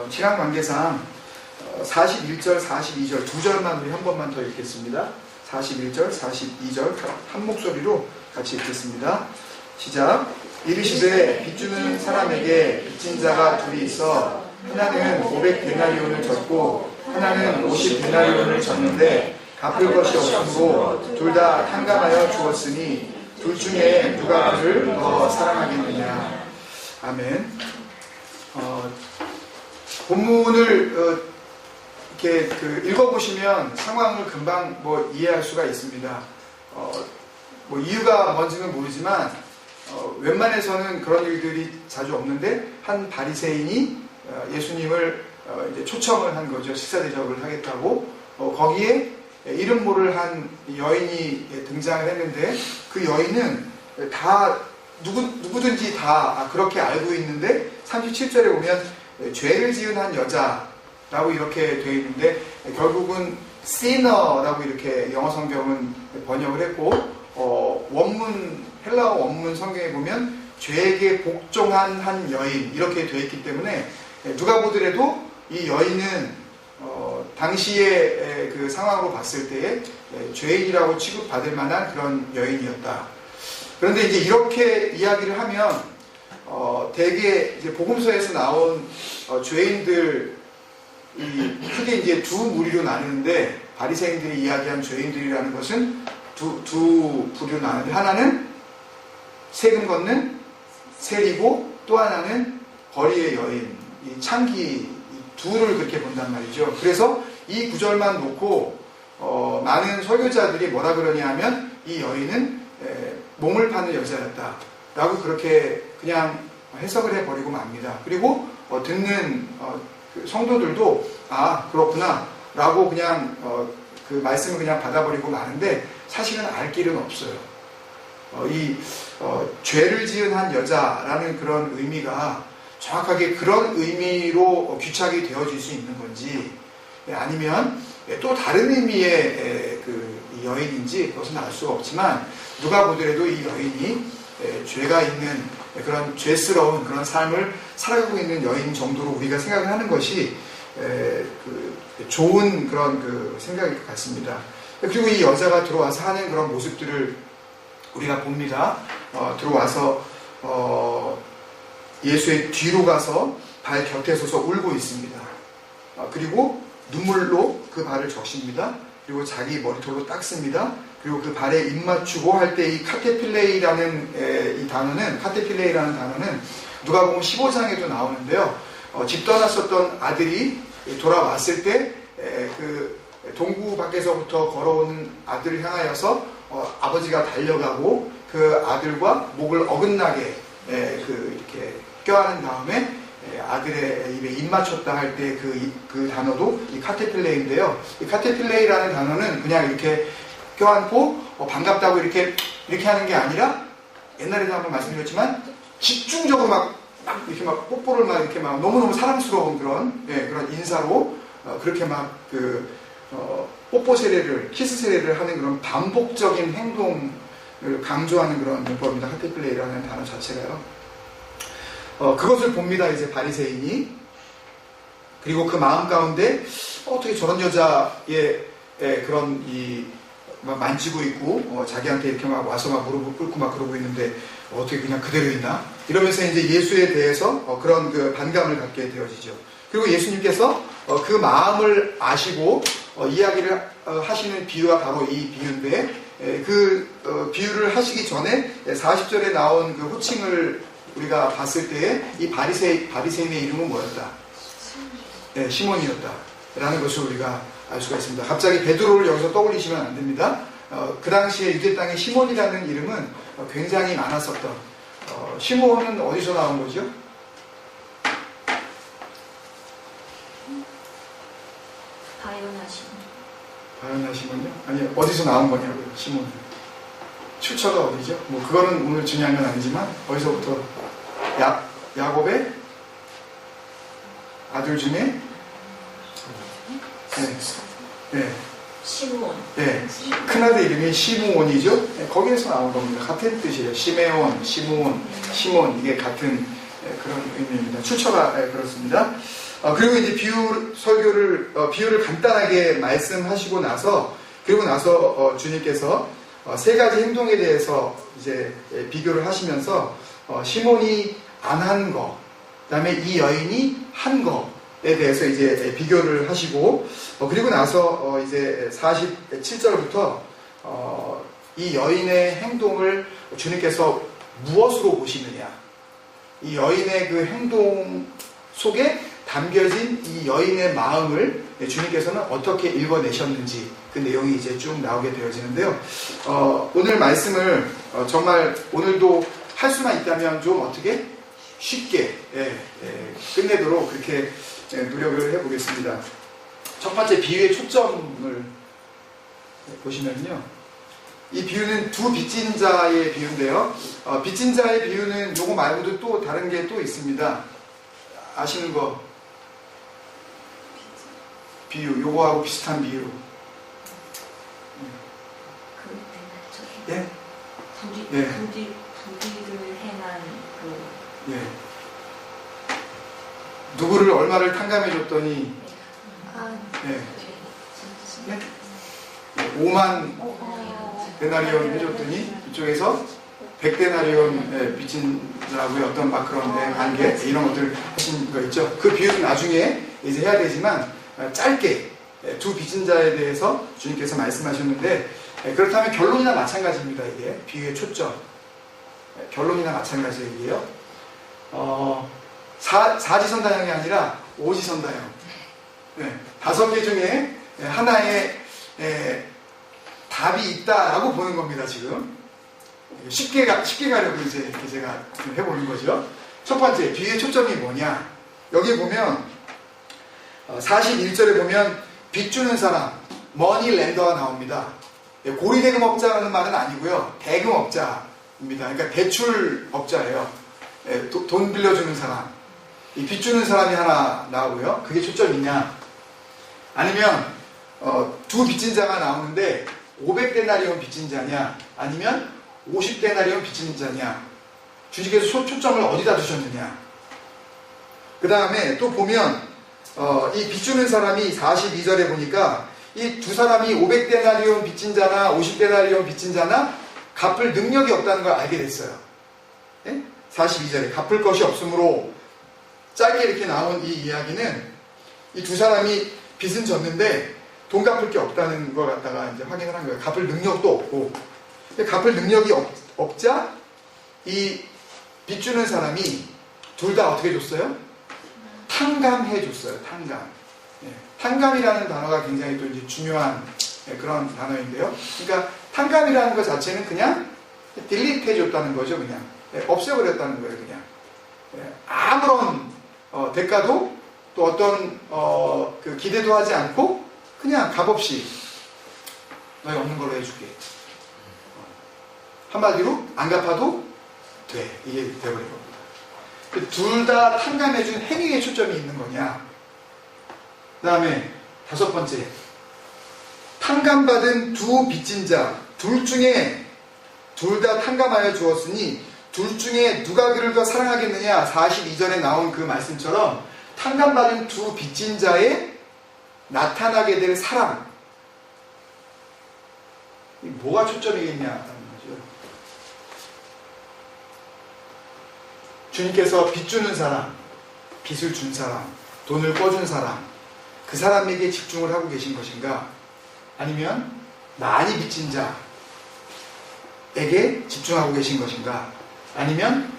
A: 시간 관계상 41절, 42절 두 절만 우리 한 번만 더 읽겠습니다. 41절, 42절 한 목소리로 같이 읽겠습니다. 시작. 이르시되 빚주는 사람에게 빚진 자가 둘이 있어 하나는 500데나리온을 졌고 하나는 50데나리온을 졌는데 갚을 것이 없으므로 둘 다 탕감하여 주었으니 둘 중에 누가 그를 더 사랑하겠느냐. 아멘. 본문을 이렇게 읽어보시면 상황을 금방 이해할 수가 있습니다. 이유가 뭔지는 모르지만 웬만해서는 그런 일들이 자주 없는데 한 바리새인이 예수님을 이제 초청을 한 거죠. 식사 대접을 하겠다고. 거기에 이름 모를 한 여인이 등장을 했는데, 그 여인은 다 누구든지 다 그렇게 알고 있는데 37절에 보면 죄를 지은 한 여자라고 이렇게 되어 있는데, 결국은 sinner라고 이렇게 영어 성경은 번역을 했고, 헬라어 원문 성경에 보면 죄에게 복종한 한 여인 이렇게 되어 있기 때문에 누가 보더라도 이 여인은 당시의 그 상황으로 봤을 때에 죄인이라고 취급받을 만한 그런 여인이었다. 그런데 이제 이렇게 이야기를 하면 대개 이제 복음서에서 나온 죄인들 크게 이제 두 무리로 나누는데, 바리새인들이 이야기한 죄인들이라는 것은 두 부류로 나누는데, 하나는 세금 걷는 세리고 또 하나는 거리의 여인, 이 창기, 이 둘을 그렇게 본단 말이죠. 그래서 이 구절만 놓고 많은 설교자들이 뭐라 그러냐 하면 이 여인은 몸을 파는 여자였다 라고 그렇게 그냥 해석을 해버리고 맙니다. 그리고 듣는 성도들도 그렇구나 라고 그냥 그 말씀을 그냥 받아버리고 마는데, 사실은 알 길은 없어요. 죄를 지은 한 여자라는 그런 의미가 정확하게 그런 의미로 귀착이 되어질 수 있는 건지, 아니면 또 다른 의미의 이 여인인지 그것은 알 수가 없지만, 누가 보더라도 이 여인이 죄가 있는 그런 죄스러운 그런 삶을 살아가고 있는 여인 정도로 우리가 생각을 하는 것이 좋은 그런 생각일 것 같습니다. 그리고 이 여자가 들어와서 하는 그런 모습들을 우리가 봅니다. 들어와서 예수의 뒤로 가서 발 곁에 서서 울고 있습니다. 그리고 눈물로 그 발을 적십니다. 그리고 자기 머리털로 닦습니다. 그리고 그 발에 입 맞추고 할 때 이 카테필레이라는 단어는 누가복음 15장에도 나오는데요. 집 떠났었던 아들이 돌아왔을 때 그 동구 밖에서부터 걸어오는 아들을 향하여서 아버지가 달려가고 그 아들과 목을 어긋나게 이렇게 껴안은 다음에 아들의 입에 입 맞췄다 할 때 그 단어도 이 카테필레이인데요. 이 카테필레이라는 단어는 그냥 이렇게 껴안고 반갑다고 이렇게 하는 게 아니라 옛날에도 한번 말씀드렸지만 집중적으로 막 이렇게 막 뽀뽀를 막 이렇게 막 너무너무 사랑스러운 그런 인사로 그렇게 막 뽀뽀 세례를 키스 세례를 하는 그런 반복적인 행동을 강조하는 그런 문법입니다. 카테필레이라는 단어 자체가요. 그것을 봅니다. 이제 바리새인이. 그리고 그 마음 가운데 어떻게 저런 여자의 그런 막 만지고 있고 자기한테 이렇게 막 와서 막 무릎을 꿇고 막 그러고 있는데 어떻게 그냥 그대로 있나? 이러면서 이제 예수에 대해서 그런 그 반감을 갖게 되어지죠. 그리고 예수님께서 그 마음을 아시고 이야기를 하시는 비유가 바로 이 비유인데 그 비유를 하시기 전에 40절에 나온 그 호칭을 우리가 봤을 때에 이 바리새인의 이름은 뭐였다? 시몬이었다 라는 것을 우리가 알 수가 있습니다. 갑자기 베드로를 여기서 떠올리시면 안 됩니다. 그 당시에 유대 땅에 시몬이라는 이름은 굉장히 많았었던 시몬은 어디서 나온 거죠? 바요나 시몬이요? 아니 어디서 나온 거냐고요. 시몬은 출처가 어디죠? 뭐 그거는 오늘 중요한 건 아니지만 어디서부터 야곱의 아들 중에 네.
C: 시몬.
A: 네. 큰아들 이름이 시므온이죠. 네, 거기에서 나온 겁니다. 같은 뜻이에요. 시메온, 시므온, 시몬 이게 같은 그런 의미입니다. 출처가 그렇습니다. 그리고 이제 비유를 간단하게 말씀하시고 나서 그리고 나서 주님께서 세 가지 행동에 대해서 이제 비교를 하시면서 시몬이 안 한 거, 그다음에 이 여인이 한 거에 대해서 이제 비교를 하시고 그리고 나서 이제 47절부터 이 여인의 행동을 주님께서 무엇으로 보시느냐, 이 여인의 그 행동 속에 담겨진 이 여인의 마음을 주님께서는 어떻게 읽어내셨는지 그 내용이 이제 쭉 나오게 되어지는데요. 오늘 말씀을 정말 오늘도 할 수만 있다면 좀 어떻게 쉽게 끝내도록 그렇게 노력을 해보겠습니다. 첫 번째 비유의 초점을 보시면요. 이 비유는 두 빚진 자의 비유인데요. 빚진 자의 비유는 요거 말고도 또 다른 게 또 있습니다. 아시는 거 비유, 요거하고 비슷한 비유. 예?
C: 부디를 행한 그.
A: 예. 누구를 얼마를 탕감해줬더니, 예. 예? 5만 데나리온 해줬더니, 이쪽에서 100데나리온 빚진다고의 어떤 막 그런 관계, 이런 것들 하신 거 있죠. 그 비유는 나중에 이제 해야 되지만, 짧게 두 빚진 자에 대해서 주님께서 말씀하셨는데, 그렇다면 결론이나 마찬가지입니다. 이게 비유의 초점. 결론이나 마찬가지 얘기예요. 사지선다형이 아니라 오지선다형. 5개 중에 하나의 답이 있다라고 보는 겁니다. 지금 쉽게 가려고 이제 이렇게 제가 해보는 거죠. 첫 번째 비유의 초점이 뭐냐? 여기 보면 41절에 보면 빚 주는 사람 머니 렌더가 나옵니다. 고리대금업자라는 말은 아니고요. 대금업자입니다. 그러니까 대출업자예요. 돈 빌려주는 사람. 이 빚 주는 사람이 하나 나오고요. 그게 초점이냐? 아니면 두 빚진 자가 나오는데 500데나리온 빚진 자냐? 아니면 50데나리온 빚진 자냐? 주님께서 초점을 어디다 두셨느냐? 그 다음에 또 보면 이 빚 주는 사람이 42절에 보니까 이 두 사람이 500데나리온 빚진 자나 50데나리온 빚진 자나 갚을 능력이 없다는 걸 알게 됐어요. 예? 42절에 갚을 것이 없으므로 짧게 이렇게 나온 이 이야기는 이 두 사람이 빚은 졌는데 돈 갚을 게 없다는 걸 갖다가 이제 확인을 한 거예요. 갚을 능력도 없고. 근데 갚을 능력이 없자 이 빚 주는 사람이 둘 다 어떻게 줬어요? 탕감해 줬어요. 탕감. 예, 탕감이라는 단어가 굉장히 또 이제 중요한 그런 단어인데요. 그러니까 탕감이라는 것 자체는 그냥 딜리트 해줬다는 거죠. 그냥 없애버렸다는 거예요. 그냥 아무런 대가도 또 어떤 그 기대도 하지 않고 그냥 값없이 너희 없는 걸로 해줄게. 한마디로 안 갚아도 돼. 이게 돼버린 겁니다. 둘 다 탕감해준 행위에 초점이 있는 거냐. 그 다음에 5번째, 탕감받은 두 빚진 자 둘 중에 둘 다 탕감하여 주었으니 둘 중에 누가 그를 더 사랑하겠느냐. 42절에 나온 그 말씀처럼 탕감받은 두 빚진 자에 나타나게 될 사랑, 뭐가 초점이겠냐는 거죠. 주님께서 빚 주는 사람, 빚을 준 사람, 돈을 꿔준 사람, 그 사람에게 집중을 하고 계신 것인가? 아니면 많이 빚진 자에게 집중하고 계신 것인가? 아니면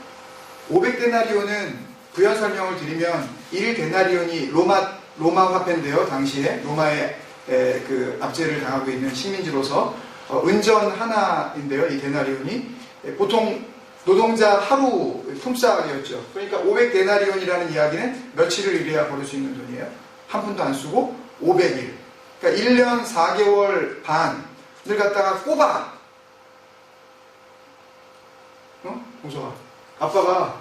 A: 500데나리온은 부연 설명을 드리면 1데나리온이 로마 화폐인데요. 당시에 로마의 그 압제를 당하고 있는 식민지로서 은전 하나인데요. 이 데나리온이 보통 노동자 하루 품삯이었죠. 그러니까 500데나리온이라는 이야기는 며칠을 일해야 벌을 수 있는 돈이에요. 한 푼도 안 쓰고 500일. 그러니까 1년 4개월 반을 갖다가 꼬박. 공소가 아빠가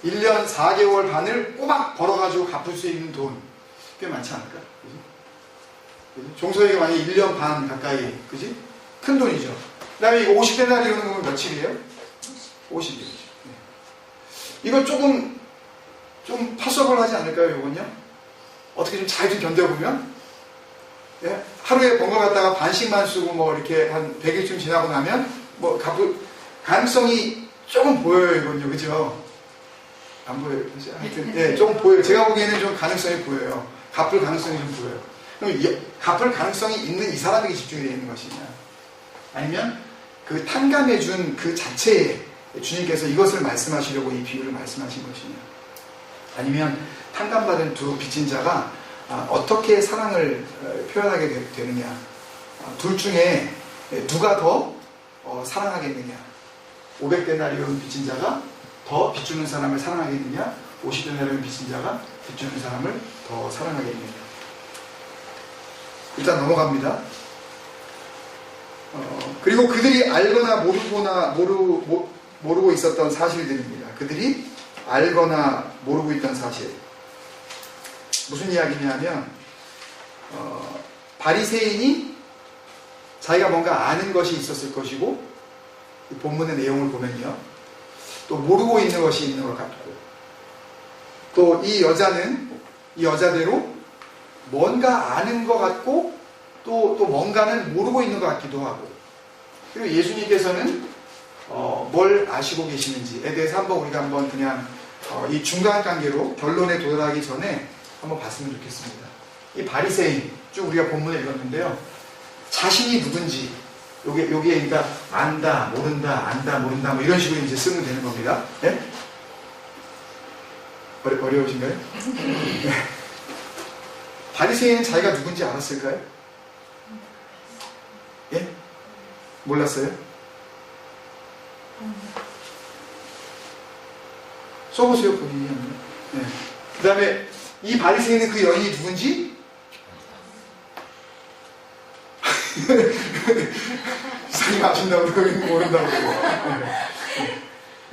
A: 1년 4개월 반을 꼬박 벌어가지고 갚을 수 있는 돈 꽤 많지 않을까? 그지? 종소에게 만약에 1년 반 가까이, 그지? 큰 돈이죠. 그 다음에 이거 50데나리온은 그러면 며칠이에요? 50일이죠. 네. 이거 좀 파서블 하지 않을까요, 이건요? 어떻게 좀 잘 좀 견뎌보면? 예? 하루에 번 거 갖다가 반씩만 쓰고 뭐 이렇게 한 100일쯤 지나고 나면 뭐 갚을 가능성이 조금 보여요, 이건요. 그죠? 안 보여요. 그죠? 하여튼, 예, 조금 보여요. 제가 보기에는 좀 가능성이 보여요. 갚을 가능성이 좀 보여요. 그럼 갚을 가능성이 있는 이 사람에게 집중이 되어 있는 것이냐. 아니면 그 탕감해준 그 자체에 주님께서 이것을 말씀하시려고 이 비유를 말씀하신 것이냐. 아니면 탕감받은 두 빚진 자가 어떻게 사랑을 표현하게 되느냐. 둘 중에 누가 더 사랑하겠느냐. 500데나리온 빚진 자가 더 빚주는 사람을 사랑하겠느냐. 50데나리온 빚진 자가 빚주는 사람을 더 사랑하겠느냐. 일단 넘어갑니다. 그리고 그들이 알거나 모르고 있었던 사실들입니다. 그들이 알거나 모르고 있던 사실. 무슨 이야기냐면 바리새인이 자기가 뭔가 아는 것이 있었을 것이고, 이 본문의 내용을 보면요, 또 모르고 있는 것이 있는 것 같고, 또 이 여자대로 뭔가 아는 것 같고 또 뭔가는 모르고 있는 것 같기도 하고. 그리고 예수님께서는 뭘 아시고 계시는지에 대해서 우리가 그냥 이 중간 관계로 결론에 도달하기 전에 한번 봤으면 좋겠습니다. 이 바리새인 쭉 우리가 본문을 읽었는데요, 자신이 누군지 여기에 그러니까 안다, 모른다, 안다, 모른다 뭐 이런 식으로 이제 쓰면 되는 겁니다. 네? 어려우신가요? 네. 바리새인은 자기가 누군지 알았을까요? 예? 몰랐어요? 써보세요, 본인이 한번. 네. 그 다음에 이 바리새인은 그 여인이 누군지 사님 아신다고 그러고 모른다고 그러고. 네.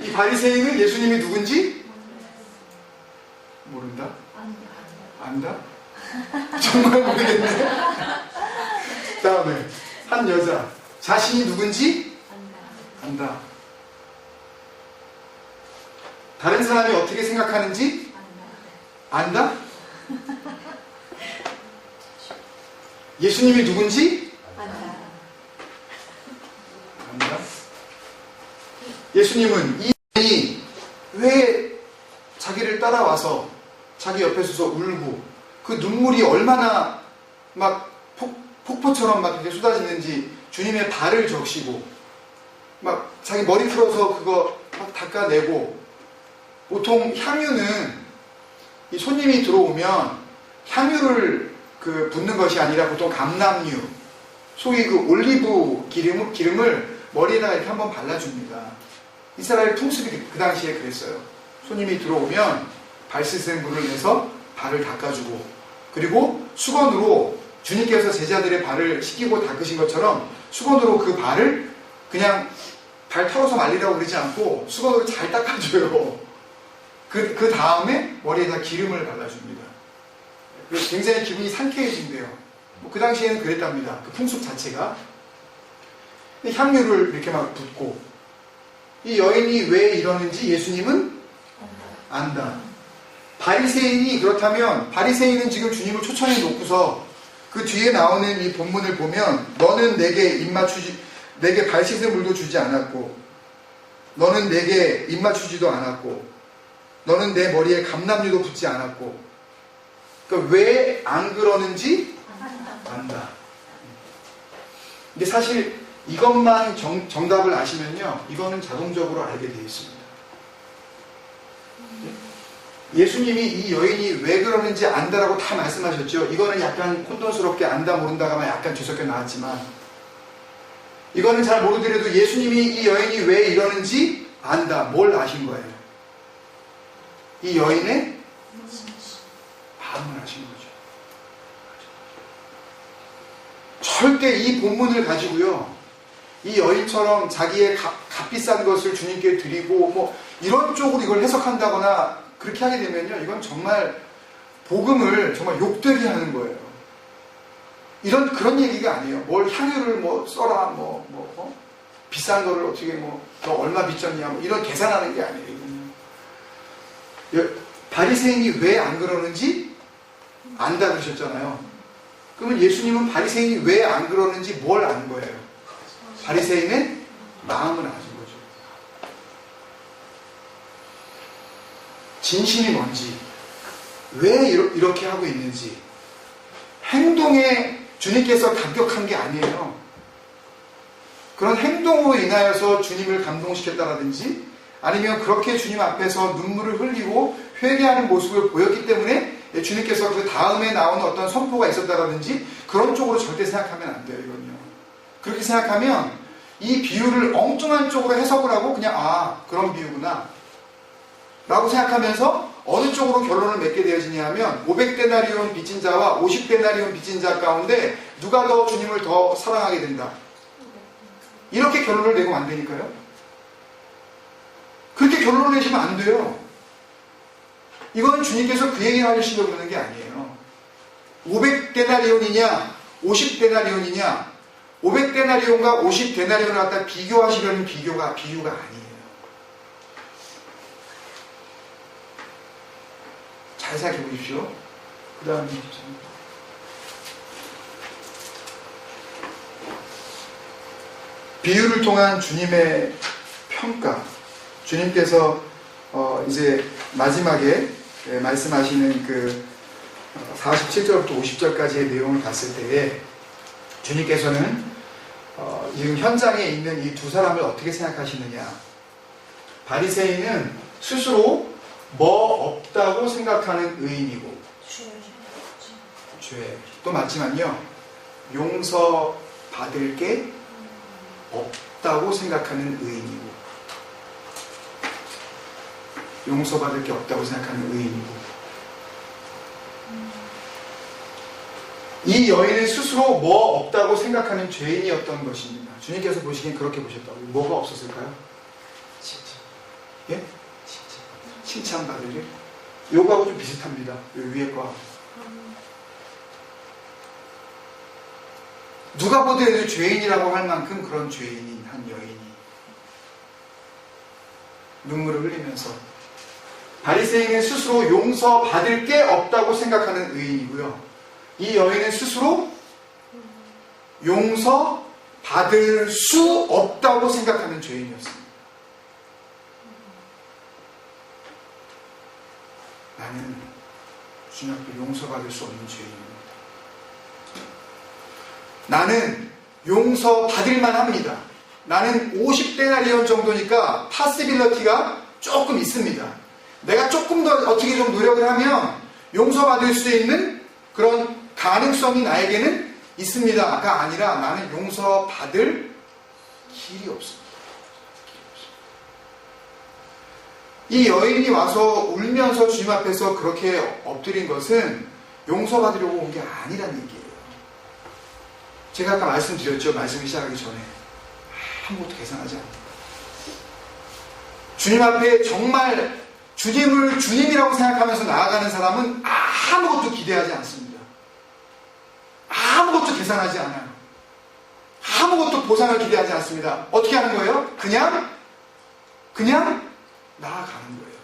A: 이 바리새인은 예수님이 누군지 모른다? 안다? 정말 모르겠네. 그 다음에 한 여자, 자신이 누군지 안다. 다른 사람이 어떻게 생각하는지 안다? 예수님이 누군지 안다? 예수님은 이 와서 자기 옆에 서서 울고 그 눈물이 얼마나 막 폭포처럼 막 이렇게 쏟아지는지 주님의 발을 적시고 막 자기 머리 풀어서 그거 막 닦아내고. 보통 향유는 이 손님이 들어오면 향유를 그 붓는 것이 아니라 보통 감람유, 소위 그 올리브 기름을 머리에다가 이렇게 한번 발라줍니다. 이스라엘 풍습이 그 당시에 그랬어요. 손님이 들어오면 발 씻은 물을 내서 발을 닦아주고, 그리고 수건으로 주님께서 제자들의 발을 씻기고 닦으신 것처럼 수건으로 그 발을 그냥 발 털어서 말리라고 그러지 않고 수건으로 잘 닦아줘요. 그 다음에 머리에다 기름을 발라줍니다. 그래서 굉장히 기분이 상쾌해진대요. 그 당시에는 그랬답니다. 그 풍습 자체가. 향유를 이렇게 막 붓고. 이 여인이 왜 이러는지 예수님은 안다. 바리새인이 그렇다면, 바리새인은 지금 주님을 초청해 놓고서 그 뒤에 나오는 이 본문을 보면, 너는 내게 내게 발 씻을 물도 주지 않았고, 너는 내게 입 맞추지도 않았고, 너는 내 머리에 감람유도 붓지 않았고. 그러니까 왜 안 그러는지 안다. 근데 사실 이것만 정답을 아시면요, 이거는 자동적으로 알게 되어 있습니다. 예수님이 이 여인이 왜 그러는지 안다라고 다 말씀하셨죠. 이거는 약간 콘돈스럽게 안다 모른다가만 약간 뒤섞여 나왔지만, 이거는 잘 모르더라도 예수님이 이 여인이 왜 이러는지 안다. 뭘 아신 거예요? 이 여인의 마음을 아신 거죠. 절대 이 본문을 가지고요, 이 여인처럼 자기의 값비싼 것을 주님께 드리고 뭐 이런 쪽으로 이걸 해석한다거나 그렇게 하게 되면요, 이건 정말 복음을 정말 욕되게 하는 거예요. 그런 얘기가 아니에요. 뭘 향유를 뭐 써라, 비싼 거를 어떻게 너 얼마 빚졌냐, 이런 계산하는 게 아니에요. 바리새인이 왜 안 그러는지 안다 그러셨잖아요. 그러면 예수님은 바리새인이 왜 안 그러는지 뭘 아는 거예요? 바리새인의 마음을 아신 거죠. 진심이 뭔지, 왜 이렇게 하고 있는지. 행동에 주님께서 감격한 게 아니에요. 그런 행동으로 인하여서 주님을 감동시켰다라든지, 아니면 그렇게 주님 앞에서 눈물을 흘리고 회개하는 모습을 보였기 때문에 주님께서 그 다음에 나오는 어떤 선포가 있었다라든지, 그런 쪽으로 절대 생각하면 안 돼요. 이건요. 그렇게 생각하면 이 비유를 엉뚱한 쪽으로 해석을 하고 그냥 그런 비유구나 라고 생각하면서 어느 쪽으로 결론을 맺게 되어지냐 하면, 500데나리온 빚진 자와 50데나리온 빚진 자 가운데 누가 더 주님을 더 사랑하게 된다, 이렇게 결론을 내고 안 되니까요. 그렇게 결론을 내시면 안 돼요. 이건 주님께서 그 얘기를 하시려고 그러는 게 아니에요. 500데나리온이냐 50데나리온이냐, 500데나리온과 50데나리온을 갖다 비교하시려는 비유가 아니에요. 잘 생각해 보십시오. 그 다음에 비유를 통한 주님의 평가. 주님께서 이제 마지막에 말씀하시는 그 47절부터 50절까지의 내용을 봤을 때에 주님께서는 지금 현장에 있는 이 두 사람을 어떻게 생각하시느냐. 바리새인은 스스로 뭐 없다고 생각하는 의인이고, 죄 또 맞지만요, 용서받을 게 없다고 생각하는 의인이고, 용서받을 게 없다고 생각하는 의인이고, 이 여인은 스스로 뭐 없다고 생각하는 죄인이었던 것입니다. 주님께서 보시기엔 그렇게 보셨다고요. 뭐가 없었을까요?
E: 칭찬.
A: 예? 칭찬받을 일? 요거하고 좀 비슷합니다. 요 위에 거. 누가 보더라도 죄인이라고 할 만큼 그런 죄인인 한 여인이 눈물을 흘리면서, 바리새인은 스스로 용서받을 게 없다고 생각하는 의인이고요, 이 여인은 스스로 용서받을 수 없다고 생각하는 죄인이었습니다. 나는 주님 앞에 용서받을 수 없는 죄인입니다. 나는 용서받을만 합니다. 나는 50데나리온 정도니까 파시빌러티가 조금 있습니다. 내가 조금 더 어떻게 좀 노력을 하면 용서받을 수 있는 그런 가능성이 나에게는 있습니다가 아니라 나는 용서받을 길이 없습니다. 이 여인이 와서 울면서 주님 앞에서 그렇게 엎드린 것은 용서받으려고 온 게 아니라는 얘기예요. 제가 아까 말씀드렸죠. 말씀을 시작하기 전에 아무것도 계산하지 않는다. 주님 앞에 정말 주님을 주님이라고 생각하면서 나아가는 사람은 아무것도 기대하지 않습니다. 아무것도 계산하지 않아요. 아무것도 보상을 기대하지 않습니다. 어떻게 하는 거예요? 그냥 나아가는 거예요.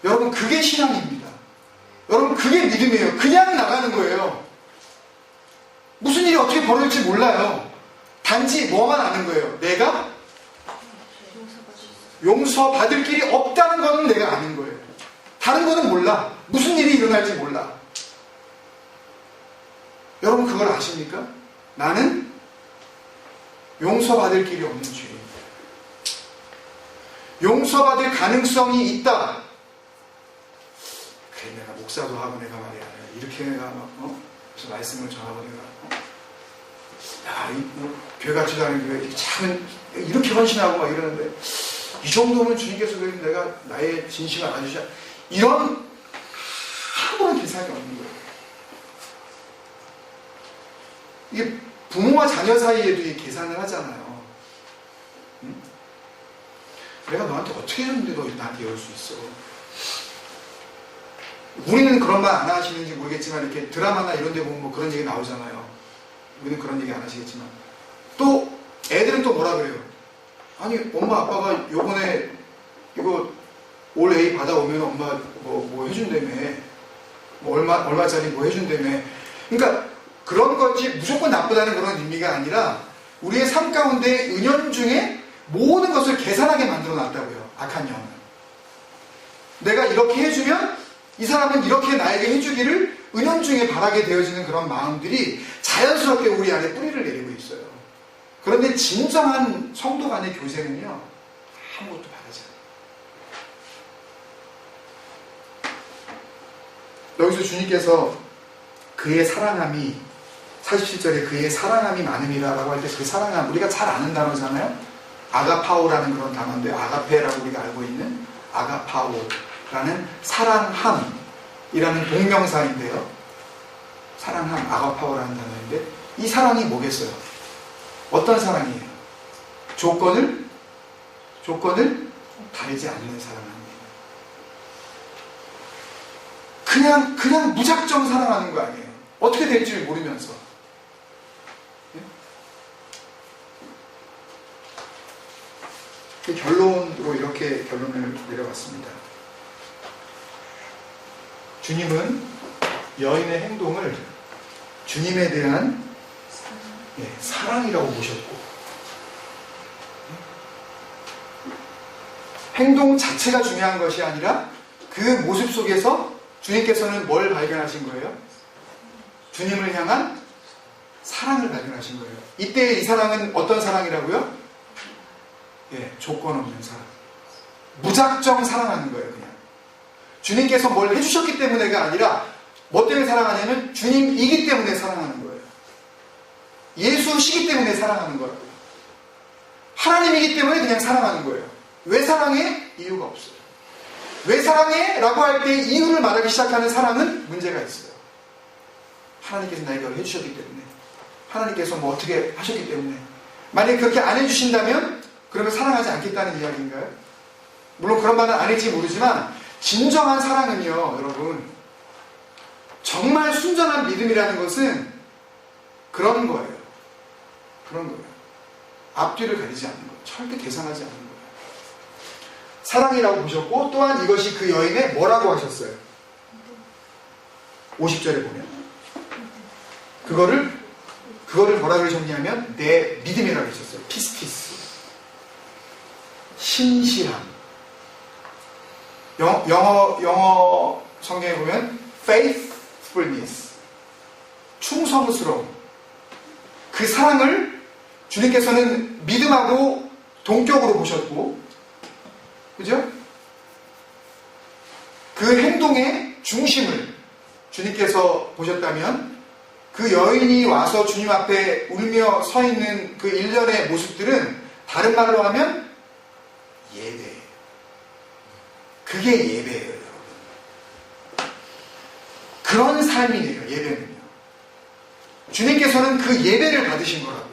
A: 여러분, 그게 신앙입니다. 여러분, 그게 믿음이에요. 그냥 나가는 거예요. 무슨 일이 어떻게 벌어질지 몰라요. 단지 뭐만 아는 거예요. 내가 용서받을 길이 없다는 거는 내가 아는 거예요. 다른 거는 몰라. 무슨 일이 일어날지 몰라. 여러분, 그걸 아십니까? 나는 용서받을 길이 없는 죄인이다. 용서받을 가능성이 있다. 그래, 내가 목사도 하고 내가 말이야. 이렇게 내가 그래서 말씀을 전하고 내가 야, 교회 같지도 않은 교회 참 이렇게 헌신하고 막 이러는데 이 정도면 주님께서 내가 나의 진심을 알아주셔. 이런 아무런 계산이 없는 거예요. 이게 부모와 자녀 사이에도 이 계산을 하잖아요. 응? 내가 너한테 어떻게 했는데 너 나한테 이럴 수 있어. 우리는 그런 말 안 하시는지 모르겠지만 이렇게 드라마나 이런 데 보면 뭐 그런 얘기 나오잖아요. 우리는 그런 얘기 안 하시겠지만 또 애들은 또 뭐라 그래요? 아니 엄마 아빠가 요번에 이거 올 A 받아오면 엄마 뭐 해준다며 뭐 얼마짜리 뭐 해준다며. 그러니까 그런 거지 무조건 나쁘다는 그런 의미가 아니라 우리의 삶 가운데 은연중에 모든 것을 계산하게 만들어 놨다고요. 악한 영은. 내가 이렇게 해주면 이 사람은 이렇게 나에게 해주기를 은연중에 바라게 되어지는 그런 마음들이 자연스럽게 우리 안에 뿌리를 내리고 있어요. 그런데 진정한 성도 간의 교제는요, 아무것도 바라지 않아요. 여기서 주님께서 그의 사랑함이 47절에 그의 사랑함이 많음이라고 할 때 그 사랑함, 우리가 잘 아는 단어잖아요. 아가파오라는 그런 단어인데, 아가페라고 우리가 알고 있는 아가파오라는 사랑함이라는 동명사인데요. 사랑함, 아가파오라는 단어인데 이 사랑이 뭐겠어요? 어떤 사랑이에요? 조건을 다르지 않는 사랑합니다. 그냥 무작정 사랑하는 거 아니에요. 어떻게 될지 모르면서. 그 결론으로 이렇게 결론을 내려봤습니다. 주님은 여인의 행동을 주님에 대한 사랑이라고 보셨고, 행동 자체가 중요한 것이 아니라 그 모습 속에서 주님께서는 뭘 발견하신 거예요? 주님을 향한 사랑을 발견하신 거예요. 이때 이 사랑은 어떤 사랑이라고요? 조건 없는 사랑. 무작정 사랑하는 거예요, 그냥. 주님께서 뭘 해주셨기 때문에가 아니라 뭐 때문에 사랑하냐면 주님이기 때문에 사랑하는 거예요. 예수시기 때문에 사랑하는 거라고요. 하나님이기 때문에 그냥 사랑하는 거예요. 왜 사랑해? 이유가 없어요. 왜 사랑해? 라고 할 때 이유를 말하기 시작하는 사랑은 문제가 있어요. 하나님께서 나에게 해주셨기 때문에, 하나님께서 뭐 어떻게 하셨기 때문에. 만약에 그렇게 안 해주신다면 그러면 사랑하지 않겠다는 이야기인가요? 물론 그런 말은 아닐지 모르지만 진정한 사랑은요, 여러분, 정말 순전한 믿음이라는 것은 그런 거예요. 그런 거예요. 앞뒤를 가리지 않는 거예요. 절대 계산하지 않는 거예요. 사랑이라고 보셨고, 또한 이것이 그 여인의 뭐라고 하셨어요? 50절에 보면 그거를 뭐라 그러셨냐면 내 믿음이라고 하셨어요. 피스티스, 신실함. 영어 성경에 보면 faithfulness, 충성스러움. 그 사랑을 주님께서는 믿음하고 동격으로 보셨고, 그죠? 그 행동의 중심을 주님께서 보셨다면 그 여인이 와서 주님 앞에 울며 서 있는 그 일련의 모습들은 다른 말로 하면 예배예요. 그게 예배예요, 여러분. 그런 삶이에요, 예배는요. 주님께서는 그 예배를 받으신 거라고요.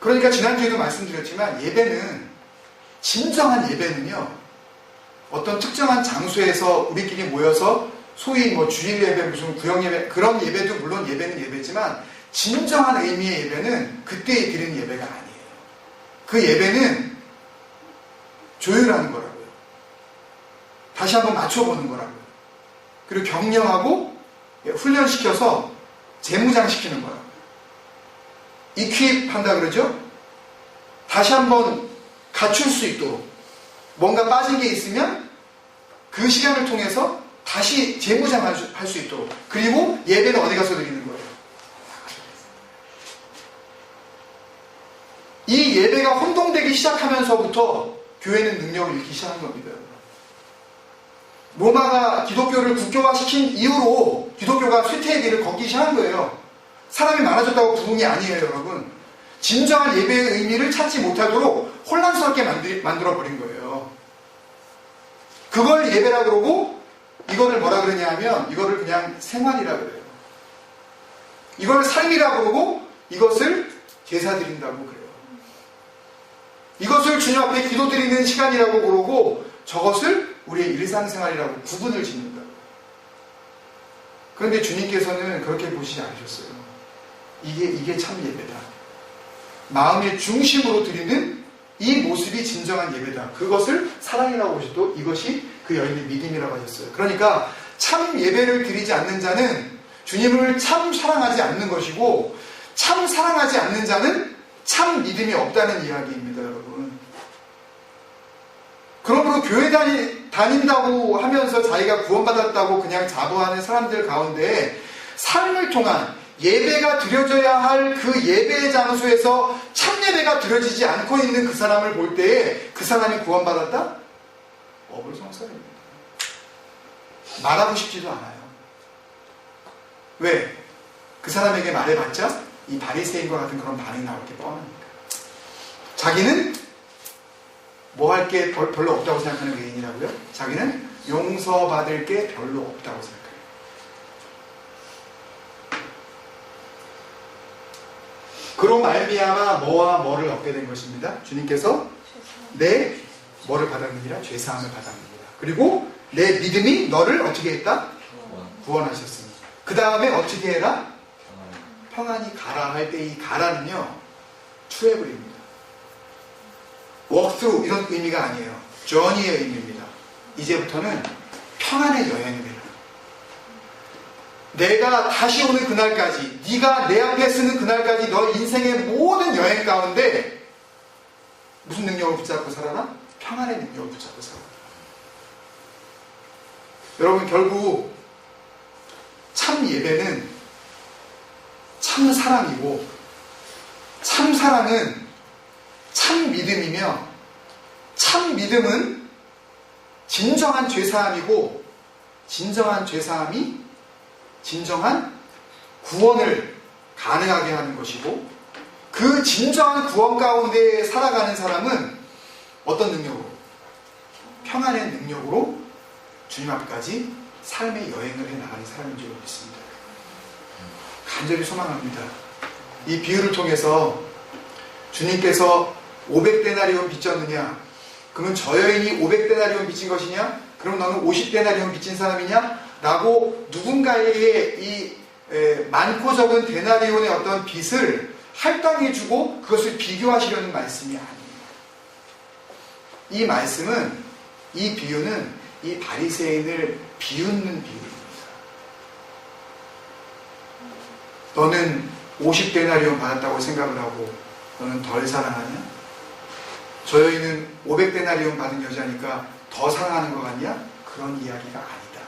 A: 그러니까 지난주에도 말씀드렸지만 예배는, 진정한 예배는요, 어떤 특정한 장소에서 우리끼리 모여서 소위 뭐 주일 예배, 무슨 구역 예배, 그런 예배도 물론 예배는 예배지만 진정한 의미의 예배는 그때 드리는 예배가 아니에요. 그 예배는 조율하는 거라고요. 다시 한번 맞춰보는 거라고요. 그리고 격려하고 훈련시켜서 재무장시키는 거라고요. 이퀴입한다 그러죠? 다시 한번 갖출 수 있도록, 뭔가 빠진 게 있으면 그 시간을 통해서 다시 재무장할 수 있도록. 그리고 예배는 어디 가서 드리는 거예요? 이 예배가 혼동되기 시작하면서부터 교회는 능력을 잃기 시작한 겁니다. 로마가 기독교를 국교화시킨 이후로 기독교가 쇠퇴의 길을 걷기 시작한 거예요. 사람이 많아졌다고 부흥이 아니에요, 여러분. 진정한 예배의 의미를 찾지 못하도록 혼란스럽게 만들어버린 거예요. 그걸 예배라 그러고, 이거를 뭐라 그러냐 하면 이거를 그냥 생활이라 그래요. 이걸 삶이라 그러고, 이것을 제사 드린다고 그래요. 이것을 주님 앞에 기도 드리는 시간이라고 그러고, 저것을 우리의 일상생활이라고 구분을 짓는다. 그런데 주님께서는 그렇게 보시지 않으셨어요. 이게 참 예배다. 마음의 중심으로 드리는 이 모습이 진정한 예배다. 그것을 사랑이라고 보셔도 이것이 그 여인의 믿음이라고 하셨어요. 그러니까 참 예배를 드리지 않는 자는 주님을 참 사랑하지 않는 것이고, 참 사랑하지 않는 자는 참 믿음이 없다는 이야기입니다, 여러분. 그러므로 교회 다닌다고 하면서 자기가 구원받았다고 그냥 자부하는 사람들 가운데 삶을 통한 예배가 드려져야 할 그 예배의 장소에서 참 예배가 드려지지 않고 있는 그 사람을 볼 때에 그 사람이 구원받았다? 어불성설입니다. 말하고 싶지도 않아요. 왜? 그 사람에게 말해봤자 이 바리새인과 같은 그런 반응이 나올 게 뻔하니까. 자기는 뭐 할 게 별로 없다고 생각하는 의인이라고요? 자기는 용서받을 게 별로 없다고 생각해요. 그로 말미암아 뭐와 뭐를 얻게 된 것입니다. 주님께서 내 뭐를 받았느니라? 죄사함을 받았느니라. 그리고 내 믿음이 너를 어떻게 했다? 구원하셨으니. 그 다음에 어떻게 해라? 평안히 가라 할 때 이 가라는요, 트래블입니다. walk through 이런 의미가 아니에요. journey의 의미입니다. 이제부터는 평안의 여행을 해라. 내가 다시 오는 그날까지, 네가 내 앞에 서는 그날까지 너 인생의 모든 여행 가운데 무슨 능력을 붙잡고 살아라? 평안의 능력을 붙잡고 살아라. 여러분, 결국 참 예배는 참 사랑이고, 참 사랑은 참 믿음이며, 참 믿음은 진정한 죄사함이고, 진정한 죄사함이 진정한 구원을 가능하게 하는 것이고, 그 진정한 구원 가운데 살아가는 사람은 어떤 능력으로? 평안의 능력으로 주님 앞까지 삶의 여행을 해나가는 사람인 줄 믿습니다. 간절히 소망합니다. 이 비유를 통해서 주님께서 500데나리온 빚졌느냐? 그러면 저 여인이 500데나리온 빚진 것이냐? 그럼 너는 50데나리온 빚진 사람이냐? 라고 누군가에게 이 많고 적은 데나리온의 어떤 빚을 할당해주고 그것을 비교하시려는 말씀이 아니에요. 이 말씀은, 이 비유는 이 바리새인을 비웃는 비유입니다. 너는 50데나리온 받았다고 생각을 하고 너는 덜 사랑하냐? 저 여인은 500데나리온 받은 여자니까 더 사랑하는 것 같냐? 그런 이야기가 아니다.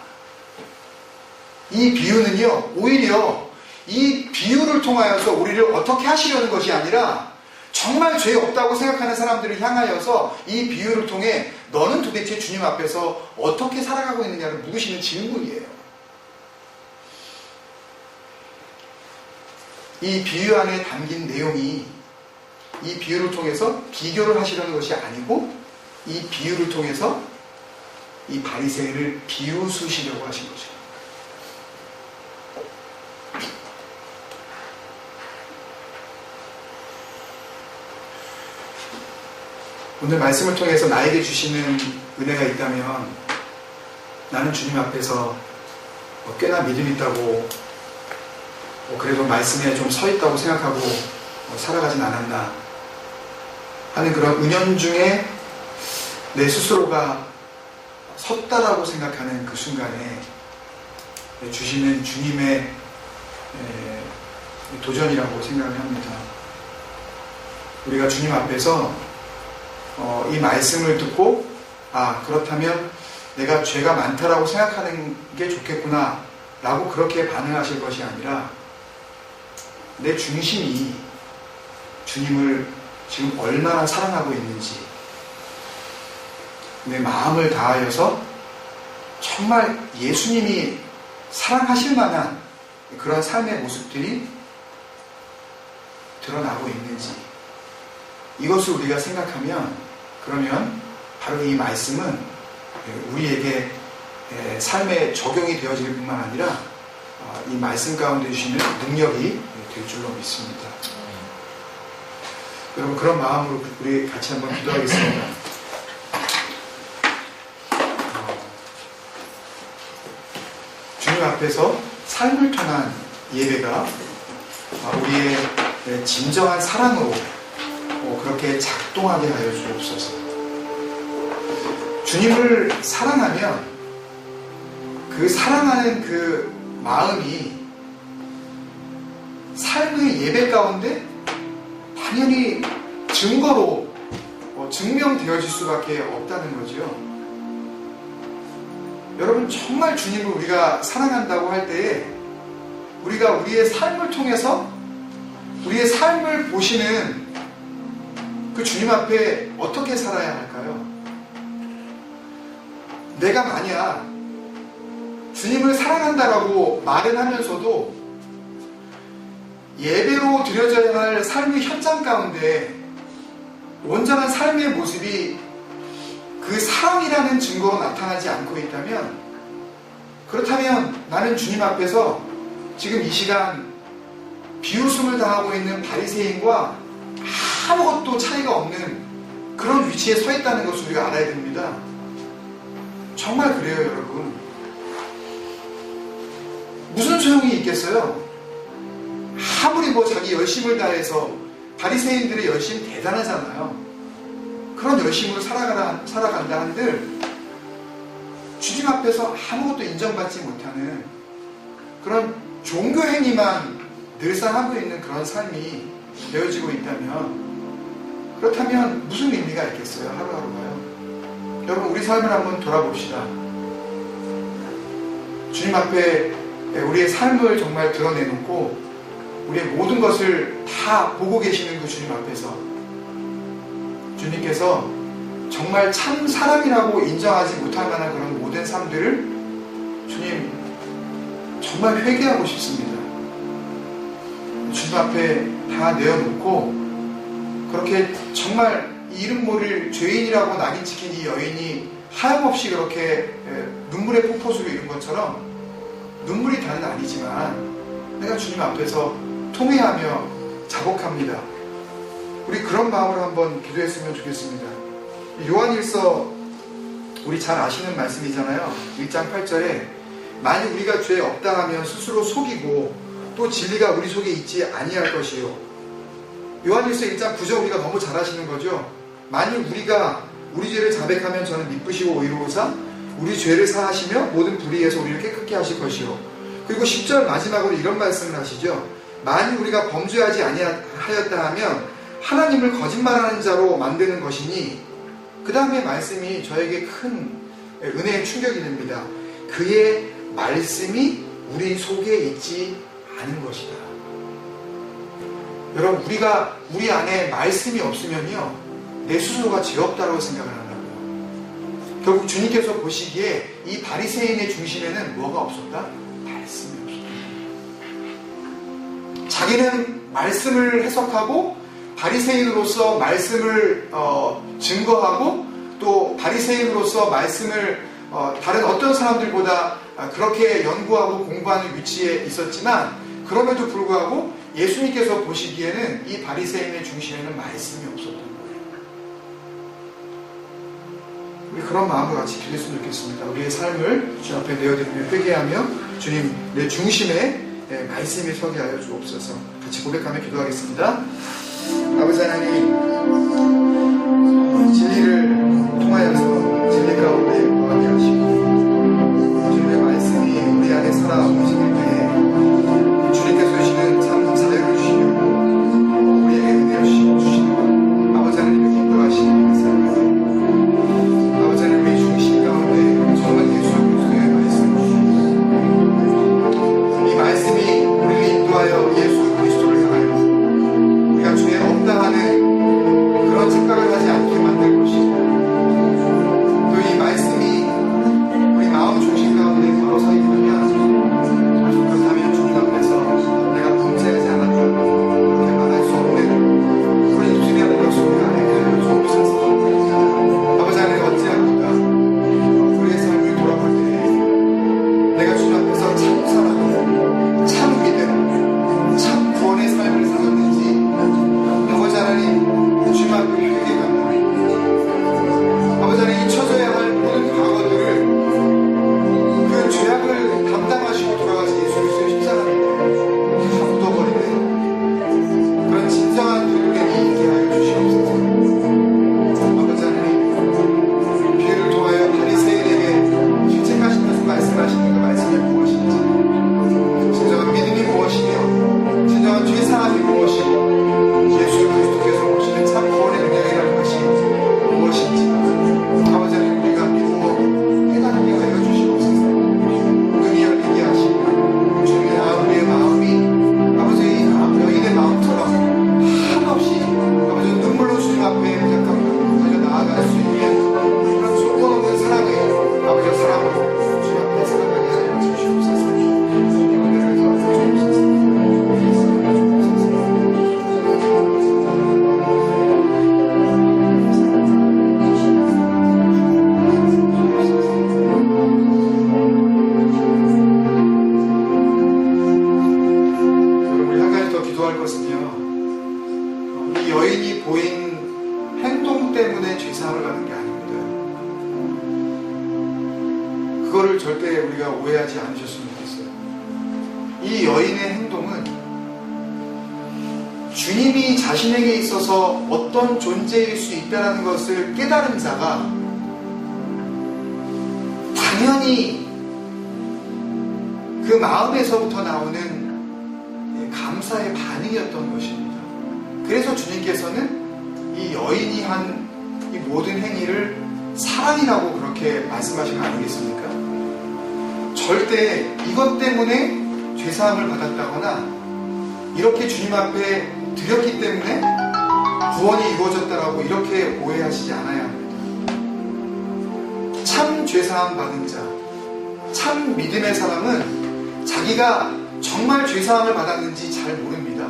A: 이 비유는요, 오히려 이 비유를 통하여서 우리를 어떻게 하시려는 것이 아니라 정말 죄 없다고 생각하는 사람들을 향하여서 이 비유를 통해 너는 도대체 주님 앞에서 어떻게 살아가고 있느냐를 물으시는 질문이에요. 이 비유 안에 담긴 내용이 이 비유를 통해서 비교를 하시려는 것이 아니고 이 비유를 통해서 이 바리새인을 비웃으시려고 하신 거죠. 오늘 말씀을 통해서 나에게 주시는 은혜가 있다면 나는 주님 앞에서 꽤나 믿음 있다고 그래도 말씀에 좀 서 있다고 생각하고 살아가진 않았나 하는 그런 은연중에 내 스스로가 섰다라고 생각하는 그 순간에 주시는 주님의 도전이라고 생각을 합니다. 우리가 주님 앞에서 이 말씀을 듣고 그렇다면 내가 죄가 많다라고 생각하는 게 좋겠구나 라고 그렇게 반응하실 것이 아니라 내 중심이 주님을 지금 얼마나 사랑하고 있는지 내 마음을 다하여서 정말 예수님이 사랑하실 만한 그런 삶의 모습들이 드러나고 있는지 이것을 우리가 생각하면 그러면 바로 이 말씀은 우리에게 삶에 적용이 되어질 뿐만 아니라 이 말씀 가운데 주시는 능력이 될 줄로 믿습니다. 여러분 그런 마음으로 우리 같이 한번 기도하겠습니다. 주님 앞에서 삶을 통한 예배가 우리의 진정한 사랑으로 그렇게 작동하게 하여 주옵소서. 주님을 사랑하면 그 사랑하는 그 마음이 삶의 예배 가운데 당연히 증거로 증명되어질 수밖에 없다는 거죠. 여러분 정말 주님을 우리가 사랑한다고 할 때에 우리가 우리의 삶을 통해서 우리의 삶을 보시는 그 주님 앞에 어떻게 살아야 할까요? 내가 만약 주님을 사랑한다라고 말은 하면서도 예배로 드려져야 할 삶의 현장 가운데 온전한 삶의 모습이 그 사랑이라는 증거로 나타나지 않고 있다면 그렇다면 나는 주님 앞에서 지금 이 시간 비웃음을 당하고 있는 바리새인과 아무것도 차이가 없는 그런 위치에 서 있다는 것을 우리가 알아야 됩니다. 정말 그래요, 여러분. 무슨 소용이 있겠어요? 아무리 자기 열심을 다해서 바리새인들의 열심 대단하잖아요. 그런 열심으로 살아간다 한들 주님 앞에서 아무것도 인정받지 못하는 그런 종교 행위만 늘상 하고 있는 그런 삶이 되어지고 있다면 그렇다면 무슨 의미가 있겠어요? 하루하루가요. 여러분 우리 삶을 한번 돌아봅시다. 주님 앞에 우리의 삶을 정말 드러내놓고 우리의 모든 것을 다 보고 계시는 그 주님 앞에서 주님께서 정말 참 사람이라고 인정하지 못할 만한 그런 모든 삶들을 주님 정말 회개하고 싶습니다. 주님 앞에 다 내어놓고 그렇게 정말 이름 모를 죄인이라고 낙인 찍힌 이 여인이 하염없이 그렇게 눈물의 폭포수를 이룬 것처럼 눈물이 다는 아니지만 내가 주님 앞에서 통회하며 자복합니다. 우리 그런 마음으로 한번 기도했으면 좋겠습니다. 요한일서 우리 잘 아시는 말씀이잖아요. 1장 8절에 만일 우리가 죄 없다 하면 스스로 속이고 또 진리가 우리 속에 있지 아니할 것이요. 요한일서 1장 9절 우리가 너무 잘 아시는 거죠. 만일 우리가 우리 죄를 자백하면 저는 미쁘시고 의로우사 우리 죄를 사하시며 모든 불의에서 우리를 깨끗게 하실 것이요. 그리고 10절 마지막으로 이런 말씀을 하시죠. 만일 우리가 범죄하지 아니하였다 하면 하나님을 거짓말하는 자로 만드는 것이니 그 다음에 말씀이 저에게 큰 은혜의 충격이 됩니다. 그의 말씀이 우리 속에 있지 않은 것이다. 여러분, 우리 안에 말씀이 없으면요, 내 스스로가 죄 없다고 생각을 한다고요. 결국 주님께서 보시기에 이 바리새인의 중심에는 뭐가 없었다? 말씀이 없었다. 자기는 말씀을 해석하고 바리새인으로서 말씀을 증거하고 또 바리새인으로서 말씀을 다른 어떤 사람들보다 그렇게 연구하고 공부하는 위치에 있었지만, 그럼에도 불구하고 예수님께서 보시기에는 이 바리새인의 중심에는 말씀이 없었던 거예요. 우리 그런 마음을 같이 드렸으면 좋겠습니다. 우리의 삶을 주님 앞에 내어드리며 회개하며 주님, 내 중심에 말씀이 서게 하여 주옵소서. 같이 고백하며 기도하겠습니다. 아버지 하나님, 진리를 통하여서 진리 가운데 거하게 하시고 주님의 말씀이 우리 안에 살아오시길 때에 주님께서 주시는 참 자유를 주시고 우리에게 은혜를 주시고 아버지 하나님의 기뻐하시는 감사합니다. 아버지 하나님, 우리 중심 가운데 정말 예수 그리스도의 말씀을 주시고 이 말씀이 우리를 인도하여 예수 그리스도를 향하여 우리가 죄 없다 하는 그런 착각을 하지 않게 만들 것이고, 또 이 말씀이 우리 마음 중심 가운데 바로 서 있으면, 그렇다면 주님 앞에서 내가 범죄하지 않았다고 그렇게 말할 수 없는 그런 입술이 하는 것을 우리가 알게 하여 주옵소서. 아버지 하나님, 어찌합니까? 우리의 삶을 돌아볼 때 내가 주님 앞에서 참 사랑, 참 믿음, 참 구원의 삶을 살았는지 아버지 하나님, 주님 앞에 회개가, 아버지 하나님, 잊혀져야 할 모든 과거들을, 그 죄악을 담당하시고 돌아가신 예수 그리스도의 십자가를 다 묻어버리는 그런 진정한 누구에게 있게 하여 주시옵소서. 아버지 하나님, 비유를 통하여 바리새인에게 실책하시면서 말씀하시는 그 말씀이 무엇인지, 진정한 믿음이 무엇이며 진정한 죄사함이 무엇이고 예수 그리스도께서 보시는 참 구원의 능력이라는 것이 무엇인지 아버지 하나님, 우리가 믿고 깨닫게 하여 주시옵소서. 눈이 열리게 하시고 주님의 우리의 마음이 아버지 여인의 마음처럼 한없이 아버지 눈물로 주님 앞에 달려 나아갈 수 있는 그런 조건 없는 사랑을 아버지 사랑으로 주님 앞에 살아가게 하여 주시옵소서. 은혜를 더하여 주옵소서. 여러분, 한 가지 더 기도할 것은요, 이 여인이 보인 행동 때문에 죄사함을 받는 게 아닙니다. 그거를 절대 우리가 오해하지 않으셨으면 좋겠어요. 이 여인의 행동은 주님이 자신에게 있어서 어떤 존재일 수 있다는 것을 깨달은 자가 당연히 그 마음에서부터 나오는 감사의 반응이었던 것입니다. 그래서 주님께서는 이 여인이 한 이 모든 행위를 사랑이라고 그렇게 말씀하신 거 아니겠습니까? 절대 이것 때문에 죄사함을 받았다거나 이렇게 주님 앞에 드렸기 때문에 구원이 이루어졌다라고 이렇게 오해하시지 않아야 합니다. 참 죄사함 받은 자, 참 믿음의 사람은 자기가 정말 죄사함을 받았는지 잘 모릅니다.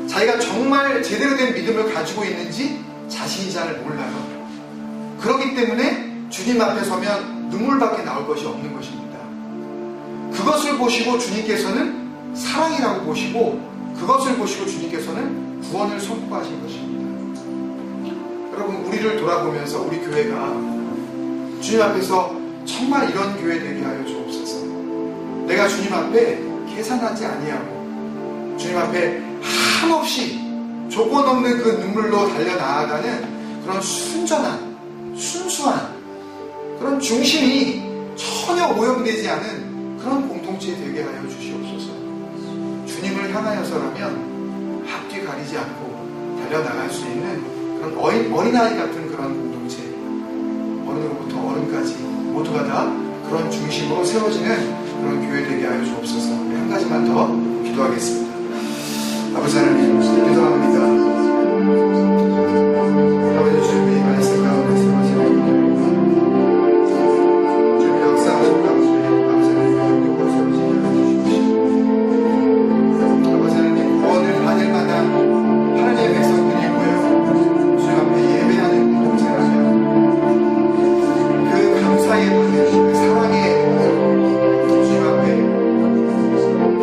A: 자기가 정말 제대로 된 믿음을 가지고 있는지 자신이 잘 몰라요. 그렇기 때문에 주님 앞에 서면 눈물밖에 나올 것이 없는 것입니다. 그것을 보시고 주님께서는 사랑이라고 보시고, 그것을 보시고 주님께서는 구원을 선포하신 것입니다. 여러분, 우리를 돌아보면서 우리 교회가 주님 앞에서 정말 이런 교회 되게 하여 주옵소서. 내가 주님 앞에 계산하지 아니하고 주님 앞에 한없이 조건 없는 그 눈물로 달려나아가는 그런 순전한, 순수한 그런 중심이 전혀 오염되지 않은 그런 공동체 되게 하여 주시옵소서. 주님을 향하여서라면 앞뒤 가리지 않고 달려나갈 수 있는 그런 어린아이 같은 그런 공동체, 어른으로부터 어른까지 모두가 다 그런 중심으로 세워지는 그런 교회 되게 하여 주옵소서. 우리 한 가지만 더 기도하겠습니다. 아버지 하나님, 기도합니다. 아버지 주님이 말씀 가운데 세워지는 주님의 역사하신 가운데 아버지 하나님 영역으로 세워지게 하여 주십시오. 아버지 하나님, 구원을 받을 만한 하나님의 백성들이 모여 주님 앞에 예배하는 공동체라면 그 감사의 받는 그 사랑의 주님 앞에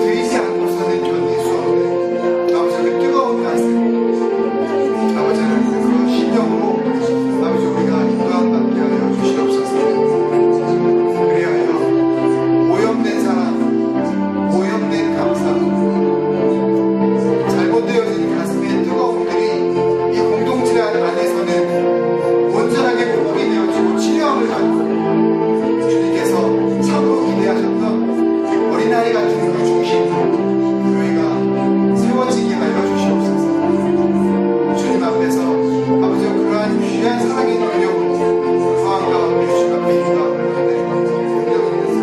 A: 드리지 않고서는 견딜 수 없는 아버지 그 뜨거운 말씀 아버지 하나님 그 신령으로 아버지 우리가 인도함 받게 하여 주시옵소서. 그리하여 오염된 사랑 오염된 감사 잘못되어진 가슴의 뜨거움들이 이 공동체 안에서는 온전하게 회복이 되어지고 치료함을 받고 주님께서 참으로 기대하셨던 어린아이 같은 그 중심으로 교회가 세워지게 하여 주시옵소서. 주님 앞에서 아버지 그러한 귀한 사랑의 능력으로 상황 가운데 주님 앞에 인도함을 받는 공격을 인도해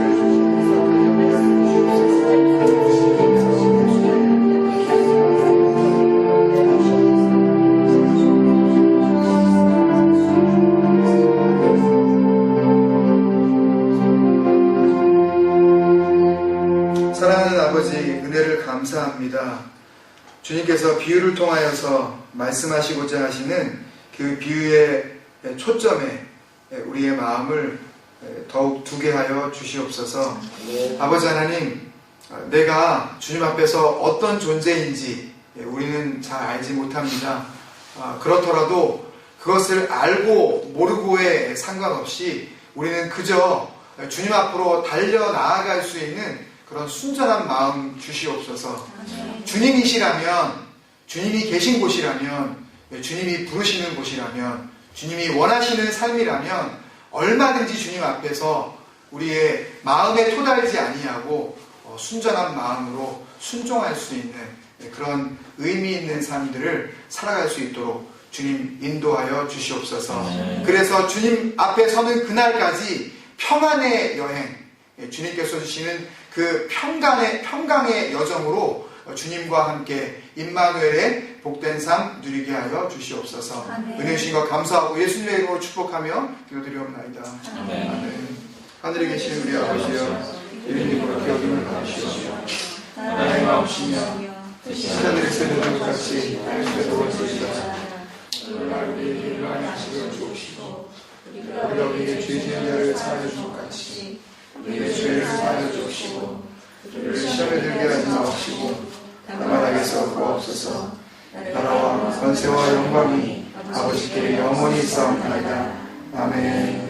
A: 사랑하는 아버지, 은혜를 감사합니다. 주님께서 비유를 통하여서 말씀하시고자 하시는 그 비유의 초점에 우리의 마음을 더욱 두게 하여 주시옵소서. 아버지 하나님, 내가 주님 앞에서 어떤 존재인지 우리는 잘 알지 못합니다. 그렇더라도 그것을 알고 모르고에 상관없이 우리는 그저 주님 앞으로 달려 나아갈 수 있는 그런 순전한 마음 주시옵소서. 주님이시라면, 주님이 계신 곳이라면, 주님이 부르시는 곳이라면, 주님이 원하시는 삶이라면 얼마든지 주님 앞에서 우리의 마음에 토달지 아니하고 순전한 마음으로 순종할 수 있는 그런 의미 있는 삶들을 살아갈 수 있도록 주님 인도하여 주시옵소서. 그래서 주님 앞에 서는 그날까지 평안의 여행, 주님께서 주시는 그 평강의 여정으로 주님과 함께 임마누엘의 복된 삶 누리게 하여 주시옵소서. 은혜 주신 것 감사하고 예수님의 이름으로 축복하며 기도드리옵나이다. 아멘. 하늘에 계신 우리 아버지여, 이름이 그렇게 여김을 받으시옵시고 나라의 마음이시며 하늘에서 이루는 것 같이 땅에서도 이루어지리이다. 오늘날 우리에게 일용할 양식을 주옵시고 우리가 우리에게 죄 지은 자를 사하여 준 것 같이 우리의 죄를 사하여 주옵시고 우리를 시험에 들게 하지 마옵시고 다만 악에서 구하옵소서. 나라와 권세와 영광이 아버지께 영원히 있사옵나이다. 아멘.